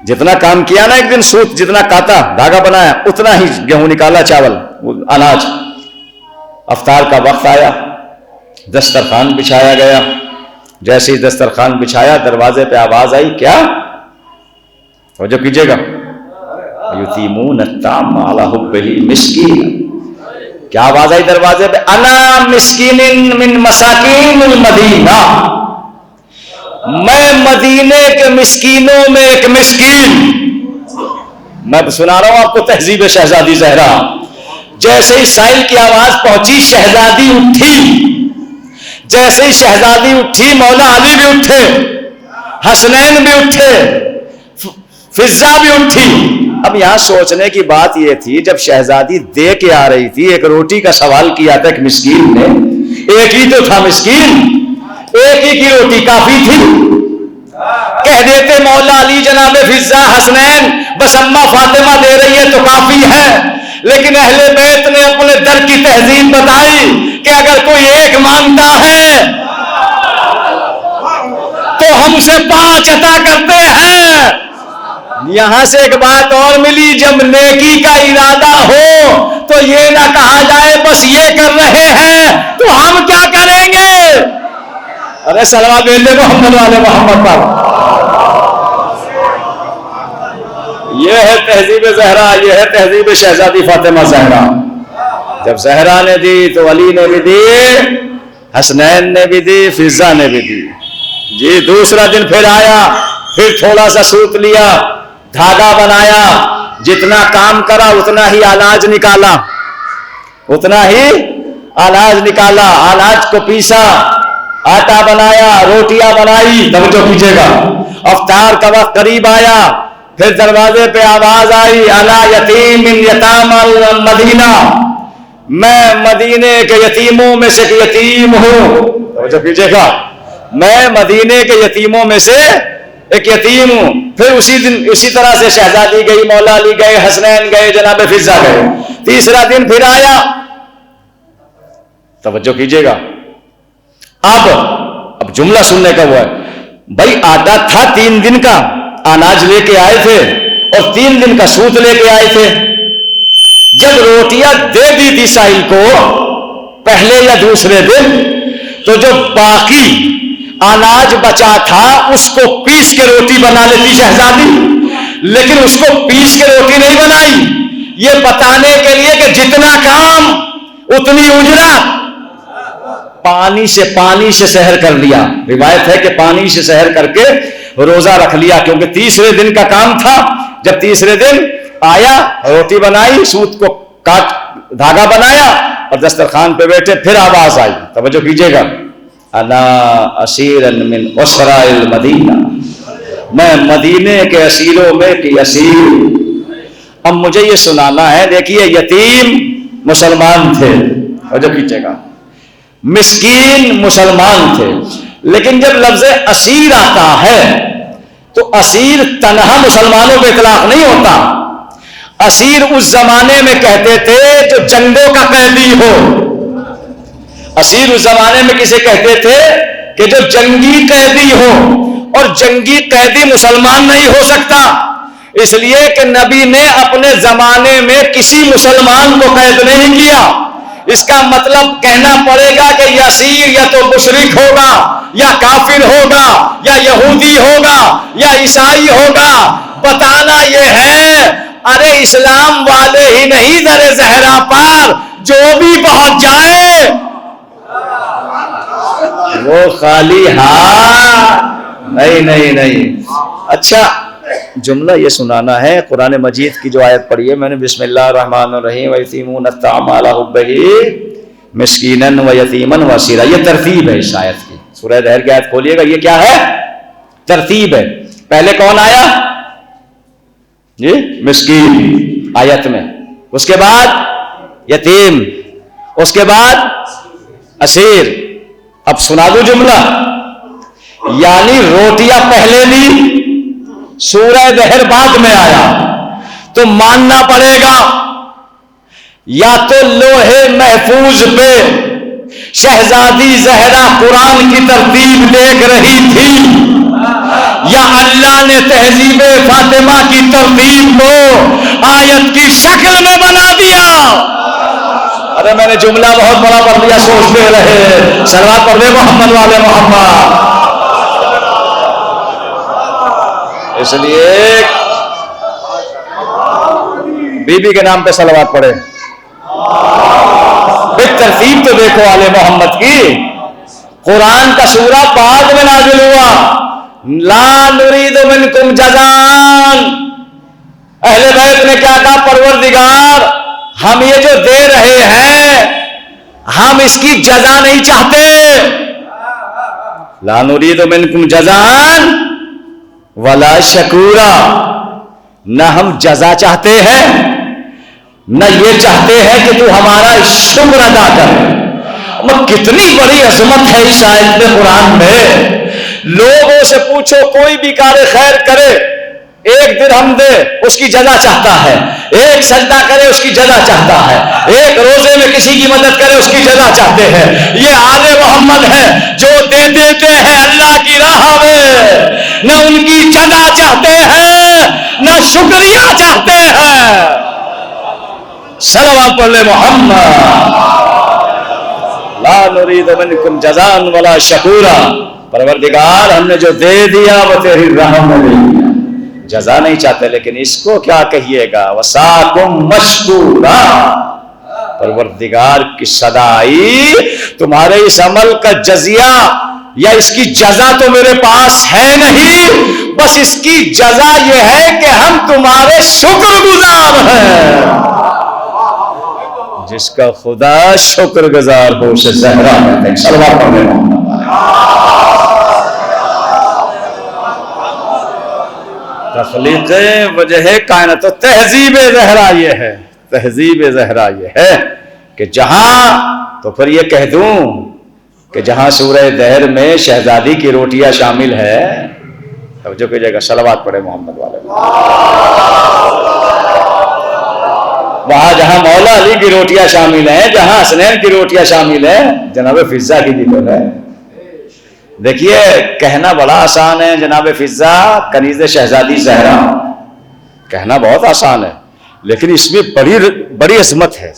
جتنا کام کیا نا 1 دن، سوت جتنا کاتا، دھاگا بنایا، اتنا ہی گیہوں نکالا، چاول، اناج. افطار کا وقت آیا، دسترخوان بچھایا گیا. جیسے ہی دسترخوان بچھایا دروازے پہ آواز آئی، کیا؟ توجہ کیجئے گا، یتیمون الطعام علی حبہ مسکین. کیا آواز آئی دروازے پہ؟ انا مسکین من مساکین المدینہ، میں مدینے کے مسکینوں میں ایک مسکین. میں سنا رہا ہوں آپ کو تہذیب شہزادی زہرا. جیسے ہی سائل کی آواز پہنچی شہزادی اٹھی. جیسے ہی شہزادی اٹھی مولا علی بھی اٹھے، حسنین بھی اٹھے، فضا بھی اٹھی. اب یہاں سوچنے کی بات یہ تھی، جب شہزادی دے کے آ رہی تھی، ایک روٹی کا سوال کیا تھا ایک مسکین نے. ایک ہی تو تھا مسکین، ایک ہی کی روٹی کافی تھی. کہہ دیتے مولا علی جناب فضا حسنین بس اماں فاطمہ دے رہی ہے تو کافی ہے. لیکن اہل بیت نے اپنے در کی تہذیب بتائی کہ اگر کوئی ایک مانگتا ہے تو ہم سے 5 عطا کرتے ہیں. یہاں سے ایک بات اور ملی، جب نیکی کا ارادہ ہو تو یہ نہ کہا جائے بس یہ کر رہے ہیں تو ہم کیا کریں گے. ارے صلوات بھیج محمد والے محمد پر. یہ ہے تہذیب زہرا، یہ ہے تہذیب شہزادی فاطمہ زہرا. جب زہرا نے دی تو علی نے بھی دی، حسنین نے بھی دی، فضہ نے بھی دی جی۔ دوسرا دن پھر آیا، پھر تھوڑا سا سوت لیا، دھاگا بنایا، جتنا کام کرا اتنا ہی اناج نکالا، اتنا ہی اناج نکالا، اناج کو پیسا، آٹا بنایا، روٹیاں بنائی۔ توجہ کیجیے گا، افطار کا وقت قریب آیا، پھر دروازے پہ آواز آئی، انا یتیم من یتام المدینہ، میں مدینے کے یتیموں میں سے ایک یتیم ہوں۔ توجہ کیجیے گا، میں مدینے کے یتیموں میں سے ایک یتیم ہوں۔ پھر اسی دن اسی طرح سے شہزادی گئی، مولا علی گئے، حسنین گئے، جناب فضہ گئے۔ تیسرا دن پھر آیا، توجہ کیجیے گا، اب جملہ سننے کا وہ ہے بھائی، آٹا تھا 3 دن کا، اناج لے کے آئے تھے اور 3 دن کا سوت لے کے آئے تھے۔ جب روٹیاں دے دی تھی سائل کو پہلے یا دوسرے دن، تو جو باقی اناج بچا تھا اس کو پیس کے روٹی بنا لیتی شہزادی، لیکن اس کو پیس کے روٹی نہیں بنائی، یہ بتانے کے لیے کہ جتنا کام اتنی اجرت۔ پانی سے سحر کر لیا، روایت ہے کہ پانی سے سحر کر کے روزہ رکھ لیا، کیونکہ تیسرے دن کا کام تھا۔ جب تیسرے دن آیا، روٹی بنائی، سوت کو کاٹ دھاگا بنایا اور دسترخوان پہ بیٹھے، پھر آواز آئی، توجہ کیجیے گا، انا اسیر من اسرا المدینہ، میں مدینے کے اسیروں میں کی اسیر۔ اب مجھے یہ سنانا ہے، دیکھیے یتیم مسلمان تھے، توجہ کیجیے گا، مسکین مسلمان تھے، لیکن جب لفظ اسیر آتا ہے تو اسیر تنہا مسلمانوں پہ اطلاق نہیں ہوتا۔ اسیر اس زمانے میں کہتے تھے جو جنگوں کا قیدی ہو، اسیر اس زمانے میں کسے کہتے تھے کہ جو جنگی قیدی ہو، اور جنگی قیدی مسلمان نہیں ہو سکتا، اس لیے کہ نبی نے اپنے زمانے میں کسی مسلمان کو قید نہیں کیا۔ اس کا مطلب کہنا پڑے گا کہ یہ اسیر یا تو مشرک ہوگا، یا کافر ہوگا، یا یہودی ہوگا، یا عیسائی ہوگا۔ بتانا یہ ہے، ارے اسلام والے ہی نہیں در زہرا پر، جو بھی پہنچ جائے وہ خالی ہاتھ نہیں۔ اچھا، جملہ یہ سنانا ہے، قرآن مجید کی جو آیت پڑھی ہے میں نے، بسم اللہ الرحمن الرحیم، وَيَتِيمُونَ الطَّعَامَ عَلَىٰ حُبِّهِ مِسْكِينًا وَيَتِيمًا وَأَسِيرًا، یہ ترتیب ہے اس آیت کی۔ سورہ دہر کی آیت کھولیے گا، یہ کیا ہے؟ ترتیب ہے۔ پہلے کون آیا جی؟ مسکین آیت میں، اس کے بعد یتیم، اس کے بعد اسیر۔ اب سنا دو جملہ، یعنی روٹیاں پہلے لی، سورہ دہر بعد میں آیا، تو ماننا پڑے گا یا تو لوہے محفوظ پہ شہزادی زہرا قرآن کی ترتیب دیکھ رہی تھی، یا اللہ نے تہذیب فاطمہ کی ترتیب کو آیت کی شکل میں بنا دیا۔ ارے میں نے جملہ بہت بڑا پڑھ لیا، سوچتے رہے، صلوات پڑھ لے محمد والے محمد۔ اس لیے بی بی کے نام پہ صلوات پڑھے، ترتیب تو دیکھو آل محمد کی۔ قرآن کا سورہ بعد میں نازل ہوا، لا نرید منکم جزاء، اہل بیت نے کیا کہا؟ پروردگار ہم یہ جو دے رہے ہیں ہم اس کی جزا نہیں چاہتے، لا نرید منکم جزاء ولا شکورا، نہ ہم جزا چاہتے ہیں نہ یہ چاہتے ہیں کہ تو ہمارا شکر ادا کر۔ کتنی بڑی عظمت ہے اس آیت میں، قرآن میں۔ لوگوں سے پوچھو، کوئی بھی کار خیر کرے، 1 درہم دے اس کی جزا چاہتا ہے، 1 سجدہ کرے اس کی جزا چاہتا ہے، 1 روزے میں کسی کی مدد کرے اس کی جزا چاہتے ہیں۔ یہ آل محمد ہے جو دے دیتے ہیں اللہ کی راہ میں، نہ ان کی جزا چاہتے ہیں نہ شکریہ چاہتے ہیں۔ صلوات پڑھ لے محمد، لا نرید منکم جزاء ولا شکورا، پروردگار ہم نے جو دے دیا وہ تیری راہ میں دے دیا، جزا نہیں چاہتے، لیکن اس کو کیا کہیے گا؟ وساکم مشکورا، پروردگار کی صدا آئی تمہارے اس عمل کا جزیہ یا اس کی جزا تو میرے پاس ہے نہیں، بس اس کی جزا یہ ہے کہ ہم تمہارے شکر گزار ہیں۔ جس کا خدا شکر گزار ہو اسے زہرا کہتے ہیں۔ صلوات پڑھنے تخلیق وجہ کائنات و تہذیب زہرا یہ ہے، تہذیب زہرا یہ ہے کہ جہاں، تو پھر یہ کہہ دوں کہ جہاں سورہ دہر میں شہزادی کی روٹیاں شامل ہے، توجہ کیجئے گا، صلوات پڑھے محمد والے، وہاں جہاں مولا علی کی روٹیاں شامل ہیں، جہاں حسنین کی روٹیاں شامل ہیں، جناب فضہ کی بھی تو ہے۔ دیکھیے کہنا بڑا آسان ہے جناب فضہ کنیز شہزادی زہرا، کہنا بہت آسان ہے، لیکن اس میں بڑی عظمت ہے،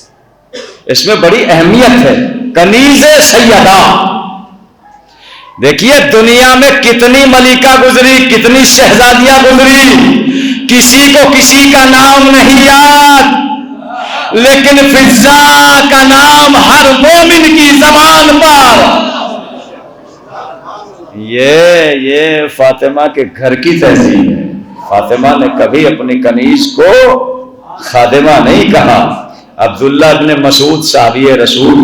اس میں بڑی اہمیت ہے۔ کنیز سیدہ، دیکھیے دنیا میں کتنی ملکہ گزری، کتنی شہزادیاں گزری، کسی کو کسی کا نام نہیں یاد، لیکن فضہ کا نام ہر مومن کی زبان پر۔ یہ فاطمہ کے گھر کی تہذیب ہے۔ فاطمہ نے کبھی اپنی کنیز کو خادمہ نہیں کہا۔ عبداللہ ابن مسعود صحابی رسول،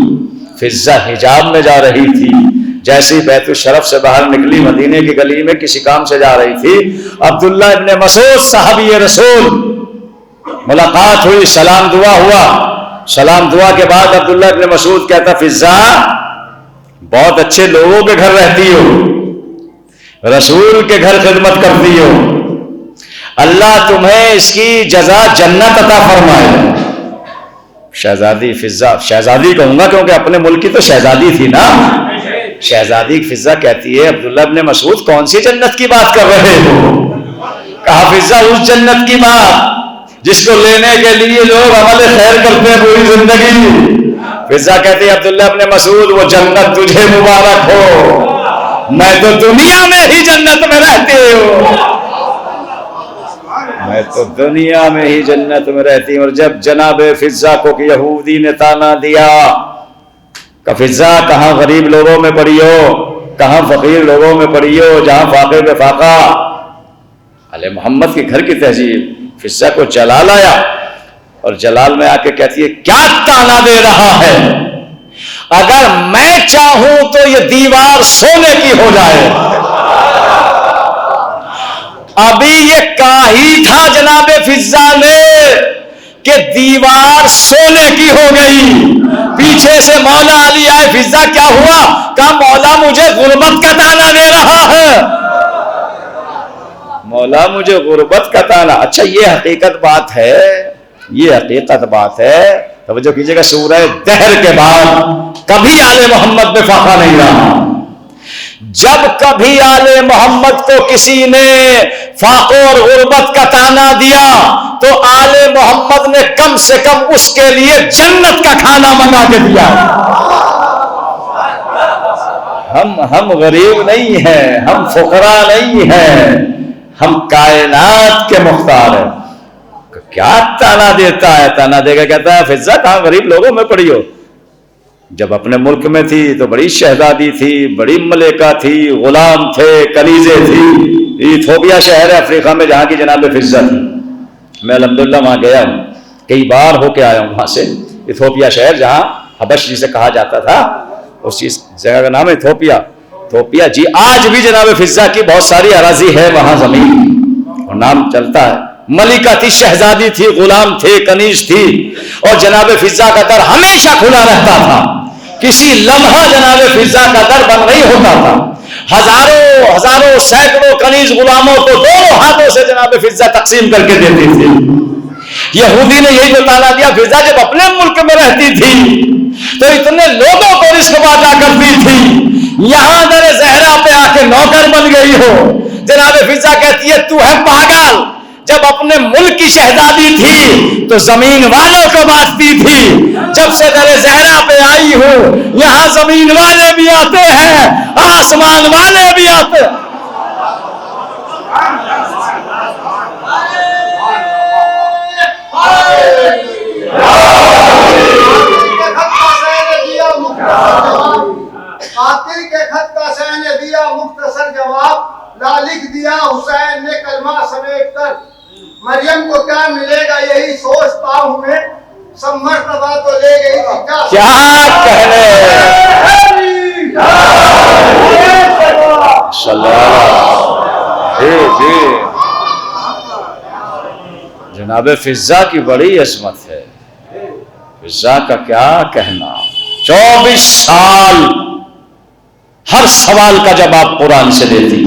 فضہ حجاب میں جا رہی تھی، جیسے بیت الشرف سے باہر نکلی مدینے کی گلی میں کسی کام سے جا رہی تھی، عبداللہ ابن مسعود صحابی رسول، ملاقات ہوئی، سلام دعا ہوا، سلام دعا کے بعد عبداللہ ابن مسعود کہتا فضہ بہت اچھے لوگوں کے گھر رہتی ہو، رسول کے گھر خدمت کرتی ہو، اللہ تمہیں اس کی جزا جنت عطا فرمائے۔ شہزادی فضہ، شہزادی کہوں گا کیونکہ اپنے ملک کی تو شہزادی تھی نا، شہزادی فضہ کہتی ہے عبداللہ ابن مسعود کون سی جنت کی بات کر رہے ہو؟ کہا فضہ اس جنت کی بات جس کو لینے کے لیے لوگ عمل خیر کرتے ہیں پوری زندگی۔ فضہ کہتی ہے عبداللہ ابن مسعود وہ جنت تجھے مبارک ہو، میں تو دنیا میں ہی جنت میں رہتی ہوں، میں تو دنیا میں ہی جنت میں رہتی ہوں۔ اور جب جناب فضہ کو کہ یہودی نے تانا دیا کہ فضہ کہاں غریب لوگوں میں پڑی ہو، کہاں فقیر لوگوں میں پڑی ہو، جہاں فاقے پہ فاقہ، علیہ محمد کے گھر کی تہذیب، فضہ کو جلال آیا اور جلال میں آ کے کہتی ہے کیا تانا دے رہا ہے، اگر میں چاہوں تو یہ دیوار سونے کی ہو جائے۔ ابھی یہ کہا ہی تھا جناب فضہ نے کہ دیوار سونے کی ہو گئی، پیچھے سے مولا علی آئے، فضہ کیا ہوا؟ کہا مولا مجھے غربت کا تانا دے رہا ہے، مولا مجھے غربت کا تانا۔ اچھا یہ حقیقت بات ہے، یہ حقیقت بات ہے، توجہ کیجئے گا، سورہ دہر کے بعد کبھی آل محمد میں فاقہ نہیں رہا۔ جب کبھی آل محمد کو کسی نے فاقہ اور غربت کا تانا دیا تو آل محمد نے کم سے کم اس کے لیے جنت کا کھانا منگا کے دیا۔ ہم غریب نہیں ہیں، ہم فقراء نہیں ہیں، ہم کائنات کے مختار ہیں۔ کیا تانا دیتا ہے؟ تانا دے گا کہتا ہے فضہ کہاں غریب لوگوں میں پڑی ہو، جب اپنے ملک میں تھی تو بڑی شہزادی تھی، بڑی ملکہ تھی، غلام تھے، کنیزیں تھی۔ ایتھوپیا شہر ہے افریقہ میں جہاں کی جناب فضہ تھی، میں الحمدللہ وہاں گیا ہوں، کئی بار ہو کے آیا ہوں وہاں سے۔ ایتھوپیا شہر جہاں حبش جسے کہا جاتا تھا، اس چیز جگہ کا نام ہے ایتھوپیا۔ ایتھوپیا جی آج بھی جناب فضہ کی بہت ساری اراضی ہے وہاں زمین اور نام چلتا ہے۔ ملکہ تھی، شہزادی تھی، غلام تھے، کنیز تھی، اور جناب فضہ کا در ہمیشہ کھلا رہتا تھا، کسی لمحہ جناب فضہ کا در بند نہیں ہوتا تھا۔ ہزاروں سینکڑوں کنیز غلاموں کو دونوں ہاتھوں سے جناب فضہ تقسیم کر کے دیتی تھی۔ یہودی نے یہی بتانا دیا فضہ جب اپنے ملک میں رہتی تھی تو اتنے لوگوں کو رزق بانٹا کرتی تھی، یہاں در زہرا پہ آ کے نوکر بن گئی ہو۔ جناب فضہ کہتی ہے تو ہے پاگل، جب اپنے ملک کی شہزادی تھی تو زمین والوں کو بانٹتی تھی، جب سے در زہرا پہ آئی ہوں یہاں زمین والے بھی آتے ہیں، آسمان والے بھی آتے ہیں۔ خدا لکھ دیا حسین نے کلمہ سمیٹ کر، مریم کو کیا ملے گا یہی سوچتا ہوں میں، سب مرتبہ تو لے گئی تھی کیا کہنے جی جناب فضا کی بڑی عظمت ہے، فضا کا کیا کہنا، 24 سال ہر سوال کا جواب قرآن سے دیتی،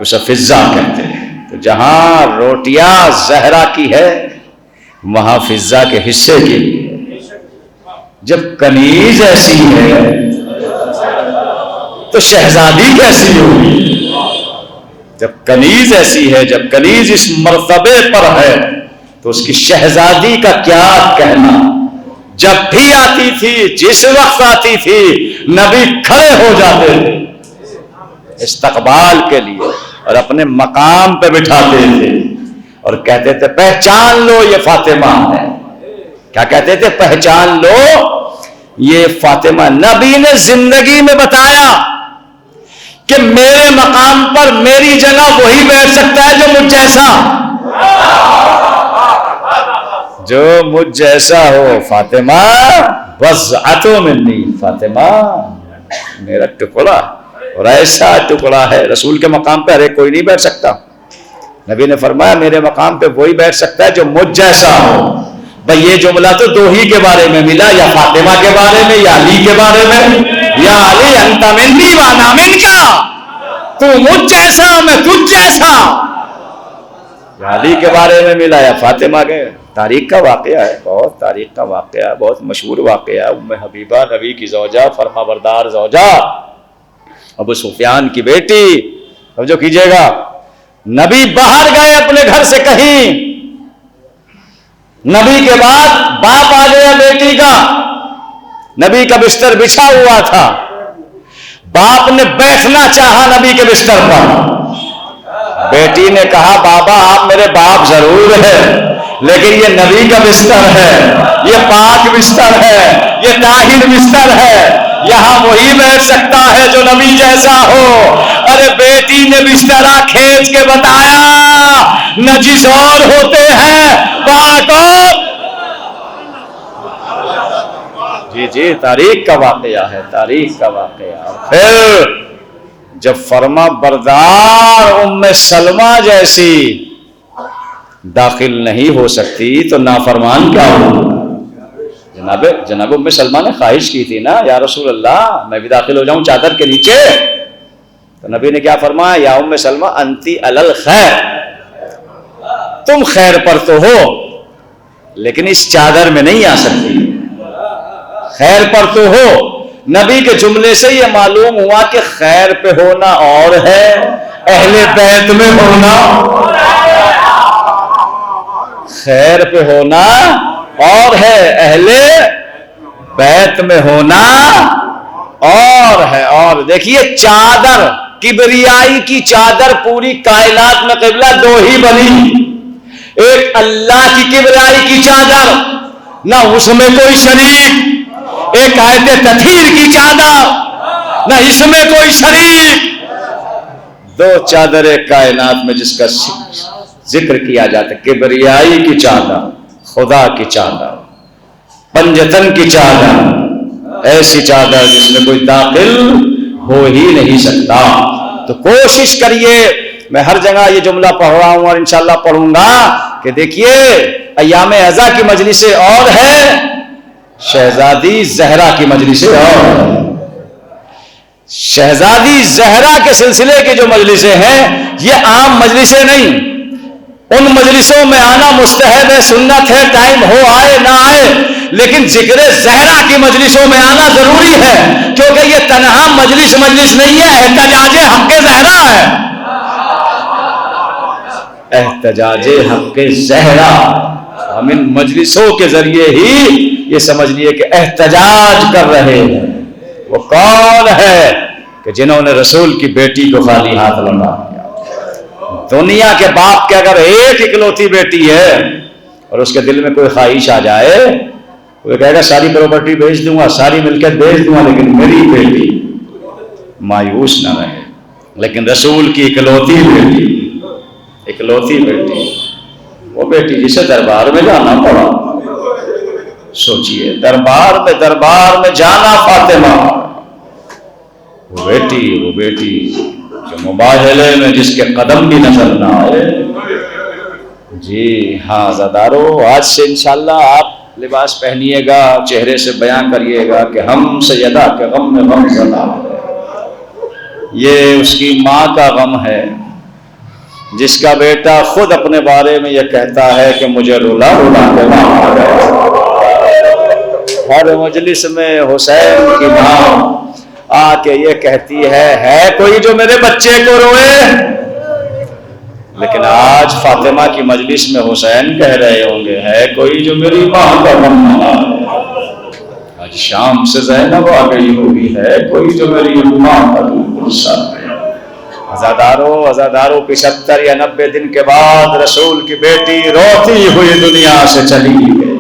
اسے فضا کہتے ہیں۔ تو جہاں روٹیاں زہرا کی ہے وہاں فضا کے حصے کی ہے۔ جب کنیز ایسی ہے تو شہزادی کیسی ہوگی؟ جب کنیز ایسی ہے، جب کنیز اس مرتبے پر ہے تو اس کی شہزادی کا کیا کہنا۔ جب بھی آتی تھی، جس وقت آتی تھی، نبی کھڑے ہو جاتے تھے استقبال کے لیے اور اپنے مقام پہ بٹھاتے تھے اور کہتے تھے پہچان لو یہ فاطمہ ہے۔ کیا کہتے تھے؟ پہچان لو یہ فاطمہ۔ نبی نے زندگی میں بتایا کہ میرے مقام پر میری جگہ وہی بیٹھ سکتا ہے جو مجھ جیسا، جو مجھ جیسا ہو۔ فاطمہ بضعۃ منی، فاطمہ میرا ٹکڑا، اور ایسا ٹکڑا ہے۔ رسول کے مقام پہ ہر ایک کوئی نہیں بیٹھ سکتا۔ نبی نے فرمایا میرے مقام پہ وہی بیٹھ سکتا ہے جو مجھ جیسا ہو۔ بھئی یہ جملہ تو دو ہی کے بارے میں ملا، یا فاطمہ کے بارے میں یا علی کے بارے میں۔ یا علی انت منی وانا منکا، تو مجھ جیسا میں تجھ جیسا۔ یا علی کے بارے میں ملا یا فاطمہ کے۔ تاریخ کا واقعہ ہے، بہت تاریخ کا واقعہ ہے، بہت مشہور واقعہ ہے۔ ام حبیبہ نبی کی زوجہ، فرما بردار زوجہ، ابو سفیان کی بیٹی۔ توجہ کیجئے گا، نبی باہر گئے اپنے گھر سے کہیں، نبی کے بعد باپ آ گیا بیٹی کا، نبی کا بستر بچھا ہوا تھا، باپ نے بیٹھنا چاہا نبی کے بستر پر، بیٹی نے کہا بابا آپ میرے باپ ضرور ہیں لیکن یہ نبی کا بستر ہے، یہ پاک بستر ہے، یہ طاہر بستر ہے، یہاں وہی بیٹھ سکتا ہے جو نبی جیسا ہو۔ ارے بیٹی نے بسترا کھینچ کے بتایا نجس اور ہوتے ہیں پاک اور۔ جی تاریخ کا واقعہ ہے، تاریخ کا واقعہ۔ اور پھر جب فرما بردار ام سلمہ جیسی داخل نہیں ہو سکتی تو نافرمان کیا ہو؟ جناب ام سلمہ نے خواہش کی تھی نا، یا رسول اللہ میں بھی داخل ہو جاؤں چادر کے نیچے، تو نبی نے کیا فرمایا؟ یا ام سلمہ انتی علی الخیر، تم خیر پر تو ہو لیکن اس چادر میں نہیں آ سکتی، خیر پر تو ہو۔ نبی کے جملے سے یہ معلوم ہوا کہ خیر پہ ہونا اور ہے، اہل بیت میں ہونا، خیر پہ ہونا اور ہے، اہل بیت میں ہونا اور ہے۔ اور دیکھیے چادر، کبریائی کی چادر پوری کائنات میں قبلہ دو ہی بنی، ایک اللہ کی کبریائی کی چادر، نہ اس میں کوئی شریک، ایک آیت تطہیر کی چادر، نہ اس میں کوئی شریک۔ دو چادر کائنات میں جس کا ذکر کیا جاتا ہے، کبریائی کی چادر، خدا کی چادر، پنجتن کی چادر، ایسی چادر جس میں کوئی داخل ہو ہی نہیں سکتا۔ تو کوشش کریے، میں ہر جگہ یہ جملہ پڑھ رہا ہوں اور انشاءاللہ پڑھوں گا کہ دیکھیے ایام عزا کی مجلسیں اور ہے، شہزادی زہرا کی مجلسیں اور ہے۔ شہزادی زہرا کے سلسلے کی جو مجلسیں ہیں یہ عام مجلسیں نہیں، ان مجلسوں میں آنا مستحب ہے، سنت ہے، ٹائم ہو آئے نہ آئے، لیکن ذکر زہرا کی مجلسوں میں آنا ضروری ہے، کیونکہ یہ تنہا مجلس نہیں ہے، احتجاج حق زہرا ہے، احتجاج حق زہرا۔ ہم ان مجلسوں کے ذریعے ہی یہ سمجھ لیے کہ احتجاج کر رہے ہیں۔ وہ کون ہے کہ جنہوں نے رسول کی بیٹی کو خالی ہاتھ لوٹا دیا؟ دنیا کے باپ کے اگر ایک اکلوتی بیٹی ہے اور اس کے دل میں کوئی خواہش آ جائے، وہ کہے گا ساری پراپرٹی بیچ دوں گا، ساری ملکیت بیچ دوں گا، لیکن میری بیٹی مایوس نہ رہے، لیکن رسول کی اکلوتی بیٹی، وہ بیٹی جسے دربار میں جانا پڑا، سوچئے دربار میں جانا فاطمہ، وہ بیٹی جو مباہلے میں جس کے قدم بھی نظر نہ آئے۔ جی ہاں عزادارو، آج سے انشاءاللہ آپ لباس پہنیے گا، چہرے سے بیان کریے گا کہ ہم سیدہ کے غم میں غم زدہ، یہ اس کی ماں کا غم ہے جس کا بیٹا خود اپنے بارے میں یہ کہتا ہے کہ مجھے رلا کے ماں گئے۔ ہر مجلس میں حسین کی ماں آ کے یہ کہتی ہے کوئی جو میرے بچے کو روئے؟ لیکن آج فاطمہ کی مجلس میں حسین کہہ رہے ہوں گے ہے کوئی جو میری ماں کا غم منائے۔ آج شام سے زینب آ گئی ہوگی، ہے کوئی جو میری ماں کا غصہ ہے۔ عزادارو 75 یا 90 دن کے بعد رسول کی بیٹی روتی ہوئی دنیا سے چلی گئی۔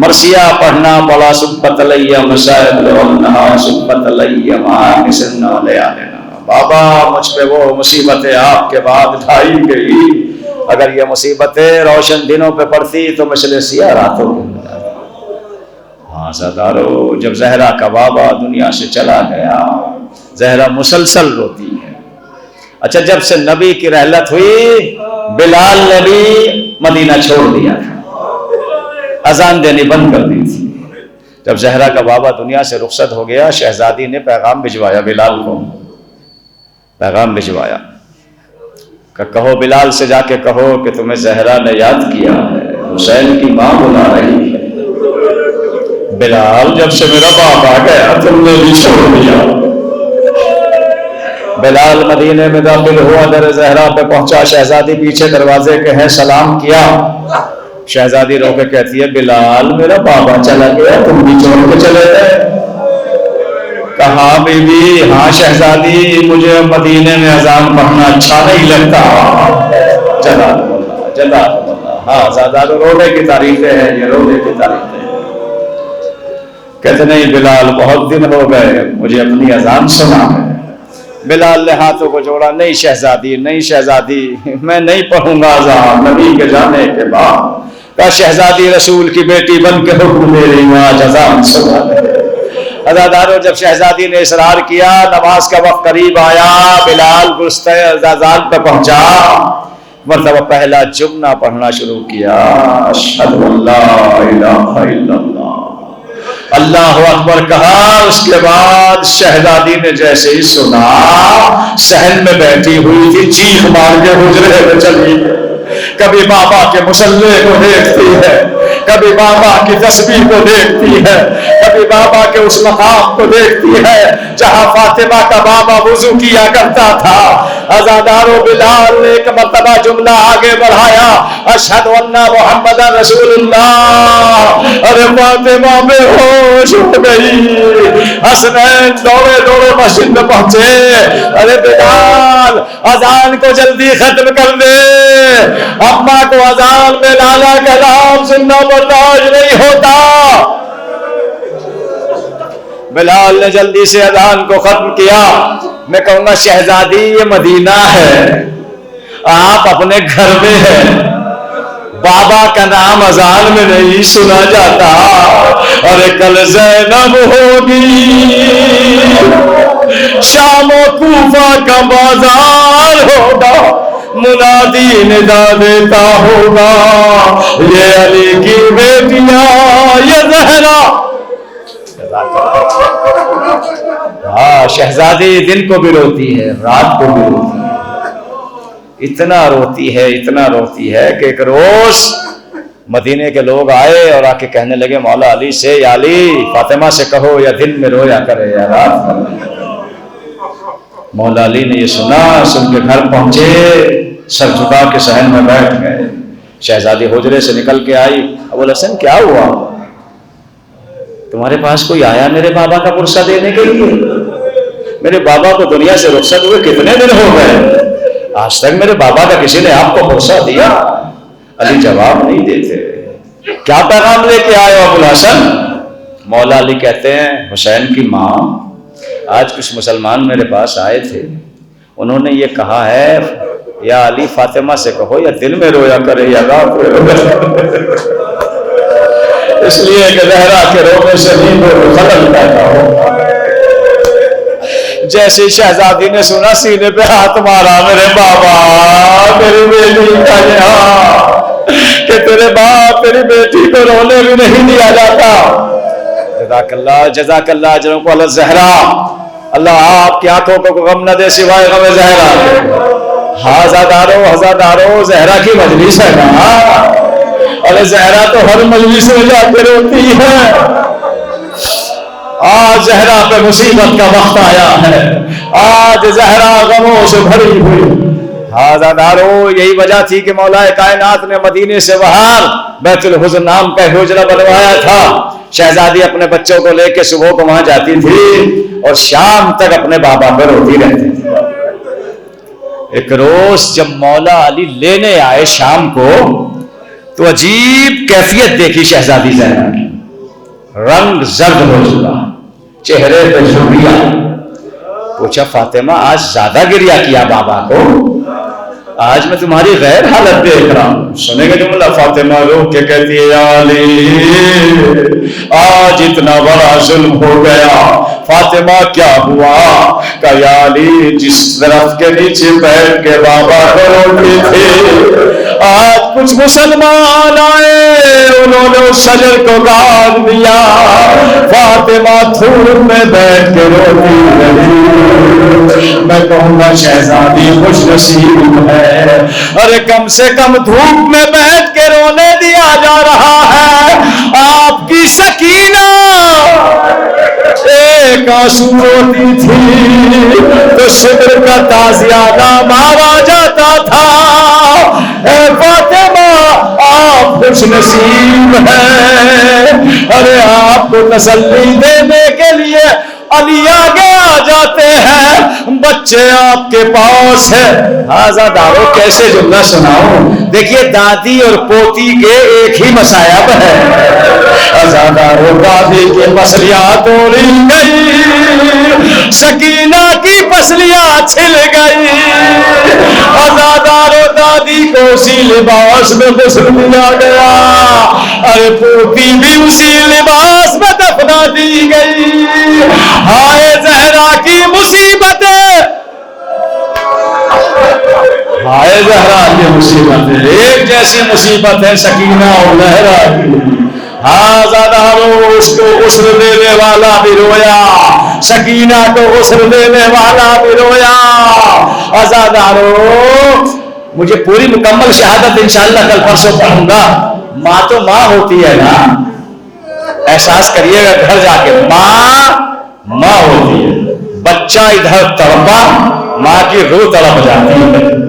مرثیہ پڑھنا پڑا، سبت علیہ مسائب لونہا سبت علیہ مآنسن لیالنا، بابا مجھ پہ وہ مصیبتیں آپ کے بعد ڈھائی گئی، اگر یہ مصیبتیں روشن دنوں پہ پڑتی تو مثل سیاہ راتوں میں۔ ہاں عزادارو، جب زہرا کا بابا دنیا سے چلا گیا، زہرا مسلسل روتی ہے۔ اچھا، جب سے نبی کی رحلت ہوئی، بلال نے بھی مدینہ چھوڑ دیا تھا، اذان دینی بند کر دی تھی۔ جب زہرا کا بابا دنیا سے رخصت ہو گیا، شہزادی نے پیغام بھجوایا بلال کو، پیغام بھجوایا کہ کہو بلال سے جا کے کہو کہ تمہیں زہرا نے یاد کیا ہے، حسین کی ماں بلا رہی ہے۔ بلال، جب سے میرا باپ آ گیا تم نے بھی چھوڑ دیا۔ بلال مدینے میں داخل ہوا، در زہرا پہ پہنچا، شہزادی پیچھے دروازے کے ہیں، سلام کیا۔ شہزادی رو کے کہتی ہے بلال میرا بابا چلا گیا، تم بھی چھوڑ کے چلے گئے؟ کہا بی بی ہاں شہزادی، مجھے مدینے میں اذان پڑھنا اچھا نہیں لگتا۔ جلال اللہ، ہاں زیادہ رونے کی تاریخیں ہیں، یہ رونے کی تاریخیں ہیں۔ کہتے نہیں بلال بہت دن ہو گئے، مجھے اپنی اذان سنا ہے۔ بلال نے ہاتھوں کو جوڑا، نہیں شہزادی، نہیں شہزادی، میں نہیں پڑھوں گا اذان نبی کے جانے کے بعد۔ کہا شہزادی رسول کی بیٹی بن کے حکم دے رہی ہوں، آج اذان سنا ہے۔ عزادارو، جب شہزادی نے اصرار کیا، نماز کا وقت قریب آیا، بلال گستہ اذان پہ پہنچا، مرتبہ پہلا جملہ پڑھنا شروع کیا، اشہد ان لا الہ الا اللہ، اللہ اکبر کہا۔ اس کے بعد شہزادی نے جیسے ہی سنا، صحن میں بیٹھی ہوئی تھی، چیخ مار کے حجرے میں چلی، کبھی بابا کے مصلے کو دیکھتی ہے، کبھی بابا کی تسبیح کو دیکھتی ہے، کبھی بابا کے اس مقام کو دیکھتی ہے جہاں فاطمہ کا بابا وضو کیا کرتا تھا۔ عزادارو، بلال نے ایک مرتبہ جملہ آگے بڑھایا، اشہد ان محمد رسول اللہ۔ ارے فاطمہ بے ہوش ہو گئی، حسنین دوڑے دوڑے مسجد میں پہنچے، ارے بلال اذان کو جلدی ختم کر دے، اماں کو اذان میں لالا کلام سننا برداشت نہیں ہوتا۔ بلال نے جلدی سے اذان کو ختم کیا۔ میں کہوں گا شہزادی یہ مدینہ ہے، آپ اپنے گھر میں ہیں، بابا کا نام اذان میں نہیں سنا جاتا۔ ارے کل زینب ہوگی، شام و کوفہ کا بازار ہوگا، منادی ندا دیتا ہوگا، یہ علی کی بیٹیاں، یہ زہرا۔ ہاں شہزادی دن کو بھی روتی ہے، رات کو بھی روتی ہے، اتنا روتی ہے کہ ایک روز مدینے کے لوگ آئے اور آ کے کہنے لگے مولا علی سے، یا علی فاطمہ سے کہو یا دن میں رویا کرے یا رات میں۔ مولا علی نے یہ سنا، سن کے گھر پہنچے، سر جھکا کے صحن میں بیٹھ گئے۔ شہزادی حجرے سے نکل کے آئی، ابو الحسن کیا ہوا؟ تمہارے پاس کوئی آیا میرے بابا کا پرسہ دینے کے لیے؟ میرے بابا کو دنیا سے رخصت ہوئے کتنے دن ہو گئے، آج تک میرے بابا کا کسی نے آپ کو پرسہ دیا؟ علی جواب نہیں دیتے۔ کیا پیغام لے کے آئے ہو ابو الحسن؟ مولا علی کہتے ہیں حسین کی ماں، آج کچھ مسلمان میرے پاس آئے تھے، انہوں نے یہ کہا ہے یا علی فاطمہ سے کہو یا دل میں رویا کرے یا رات میں رویا اس لیے کہ زہرا کے رونے سے نیند و خلل پیدا ہو. جیسے شہزادی نے سنا سینے پہ ہاتھ مارا میرے بابا میری بیٹی کا یہاں کہ تیرے باپ تیری بیٹی کو رونے بھی نہیں دیا جاتا. جزاک اللہ اجروں کو اللہ زہرا اللہ آپ کی آنکھوں کو غم نہ دے سوائے غم زہرا. ہزادارو زہرا کی مجلس ہے نا. ارے زہرا تو ہر مجلس میں جا کے روتی ہے. آج زہرا پہ مصیبت کا وقت آیا ہے. آج زہرا غموں سے بھری ہوئی. ہزادارو یہی وجہ تھی کہ مولا کائنات نے مدینے سے باہر بیت الحزن نام کا حجرہ بنوایا تھا. شہزادی اپنے بچوں کو لے کے صبح کو وہاں جاتی تھی اور شام تک اپنے بابا کو روتی رہتی تھی. ایک روز جب مولا علی لینے آئے شام کو تو عجیب کیفیت دیکھی شہزادی زہرا کی. رنگ زرد ہو چکا, چہرے پہ جھرریاں. پوچھا فاطمہ آج زیادہ گریا کیا بابا کو, آج میں تمہاری غیر حالت دیکھ رہا ہوں. سنیں گے جملہ فاطمہ رو کے کہتی ہے یا علی آج اتنا بڑا ظلم ہو گیا. فاطمہ کیا ہوا؟ کہ یا علی جس درخت کے نیچے بیٹھ کے بابا کو روتی تھی آج کچھ مسلمان آئے انہوں نے اس شجر کو کاٹ دیا. فاطمہ دھوپ میں بیٹھ کے روتی رہی. میں کہوں گا شہزادی خوش نصیب ہے. ارے کم سے کم دھوپ میں بیٹھ کے رونے دیا جا رہا ہے. آپ کی سکینہ ایک آنسو روتی تھی تو شکر کا تازیانہ مارا جاتا تھا. اے فاطمہ آپ خوش نصیب ہیں. ارے آپ کو تسلی دینے کے لیے علی آگے آ جاتے ہیں, بچے آپ کے پاس ہے. ہزادارو کیسے جملہ سناؤں. دیکھیے دادی اور پوتی کے ایک ہی مصائب ہے. ہزادارو دادی کی پسلیاں توڑی گئی, سکینہ کی پسلیاں چھل گئی. ہزادارو دادی کو اسی لباس میں غسل دیا گیا. ارے پوتی بھی اسی لباس میں دفنا دی گئی. ہائے زہرا کی مصیبتیں, ہائے زہرا کی مصیبتیں. ایک جیسی مصیبت ہے سکینہ اور زہرا کی. ہزادارو اس کو غسل دینے والا بھی رویا, سکینہ کو غسل دینے والا بھی رویا. ہزادارو مجھے پوری مکمل شہادت انشاءاللہ کل پرسوں پڑھوں گا. ماں تو ماں ہوتی ہے نا, احساس کریے گا گھر جا کے. ماں ہوتی ہے. بچہ ادھر تڑپا ماں کی روح تڑپ جاتی ہے.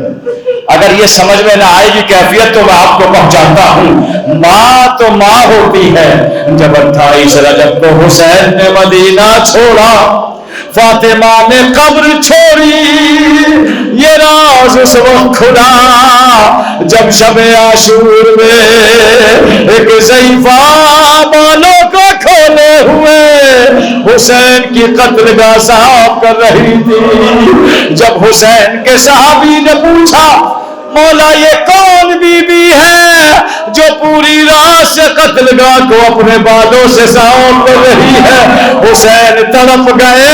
اگر یہ سمجھ میں نہ آئے گی کیفیت تو میں آپ کو پہنچاتا ہوں. ماں تو ماں ہوتی ہے. جب 28 رجب کو حسین نے مدینہ چھوڑا, فاطمہ نے قبر چھوڑی, یہ راز اس وقت کھلا جب شب عاشور میں ایک ضعیفہ بالوں کو کھولے ہوئے حسین کی قتل گاہ صاف کر رہی تھی. جب حسین کے صحابی نے پوچھا مولا یہ کون بی بی ہے جو پوری رات سے قتل گاہ کو اپنے بالوں سے صاف کر رہی ہے؟ حسین تڑپ گئے.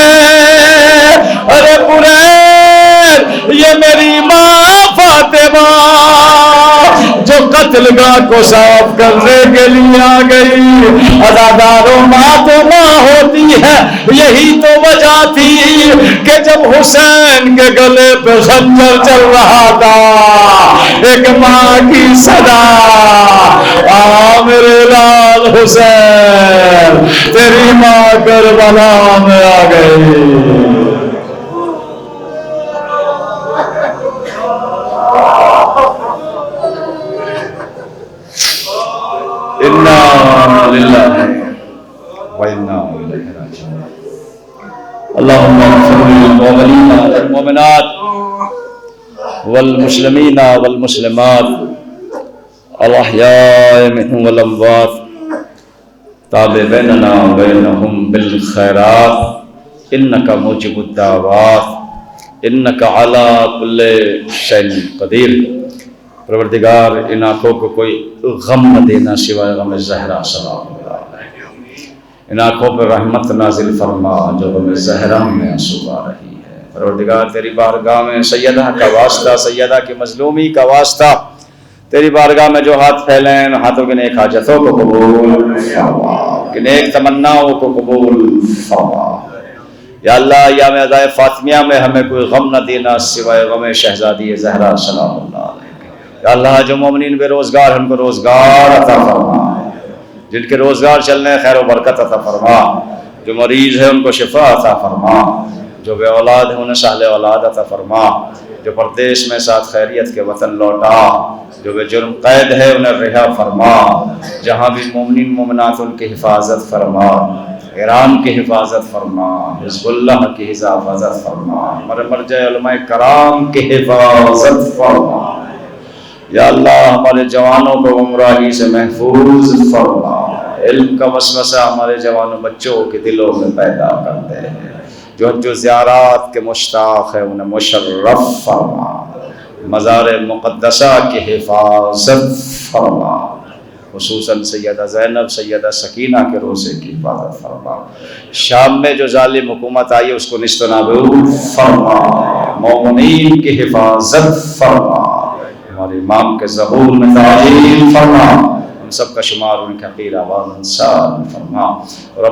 ارے بریر یہ میری ماں فاطمہ جو قتل گاہ کو صاف کرنے کے لیے آ گئی. عزادارو ماں تو ماں ہوتی ہے. یہی تو وجہ تھی کہ جب حسین کے گلے پہ خنجر چل رہا تھا ایک ماں کی صدا, میرے لال حسین تیری ماں کربلا میں آ گئی. اللهم اغفر للمؤمنين والمؤمنات والمسلمين والمسلمات الأحياء منهم والأموات تابع بيننا وبينهم بالخيرات إنك موجب الدعوات انک علی کل شیء قدیر۔ پروردگار ان آنکھوں کو کوئی غم نہ دینا سوائے غم زہرا سلام اللہ علیہ۔ ان آنکھوں پر رحمت نازل فرما جو غم زہرا میں آنسو آ رہی ہے۔ پروردگار تیری بارگاہ میں سیدہ کا واسطہ، سیدہ کی مظلومی کا واسطہ، تیری بارگاہ میں جو ہاتھ پھیلے ہیں ہاتھوں کے نیک حاجتوں کو قبول فرما، کہ نیک تمناؤں کو قبول فرما۔ یا اللہ ایام ادائے فاطمیہ میں ہمیں کوئی غم نہ دینا سوائے غم شہزادی زہرا سلام اللہ علیہ۔ یا اللہ جو مومنین بے روزگار ہیں ان کو روزگار عطا فرما، جن کے روزگار چلنے خیر و برکت عطا فرما، جو مریض ہے ان کو شفا عطا فرما، جو بے اولاد ہیں انہیں سہل اولاد عطا فرما، جو پردیس میں ساتھ خیریت کے وطن لوٹا، جو بے جرم قید ہے انہیں رہا فرما، جہاں بھی مومنین مومنات ان کی حفاظت فرما، ایران کی حفاظت فرما، حزب اللہ کی حفاظت فرما، ہمارے مرجع علماء کرام کی حفاظت فرما۔ یا اللہ ہمارے جوانوں کو گمراہی سے محفوظ فرما، علم کا وسوسہ ہمارے جوانوں بچوں کے دلوں میں پیدا کرتے ہیں، جو زیارات کے مشتاق ہیں انہیں مشرف فرما، مزار مقدسہ کی حفاظت فرما، خصوصاً سیدہ زینب سیدہ سکینہ کے روزے کی حفاظت فرما، شام میں جو ظالم حکومت آئی اس کو نیست و نابود فرما، مومنین کی حفاظت فرما، ہمارے امام کے ظہور میں تعلیم فرما، ہم سب کا شمار ان کے حقیر آواز انسان فرما۔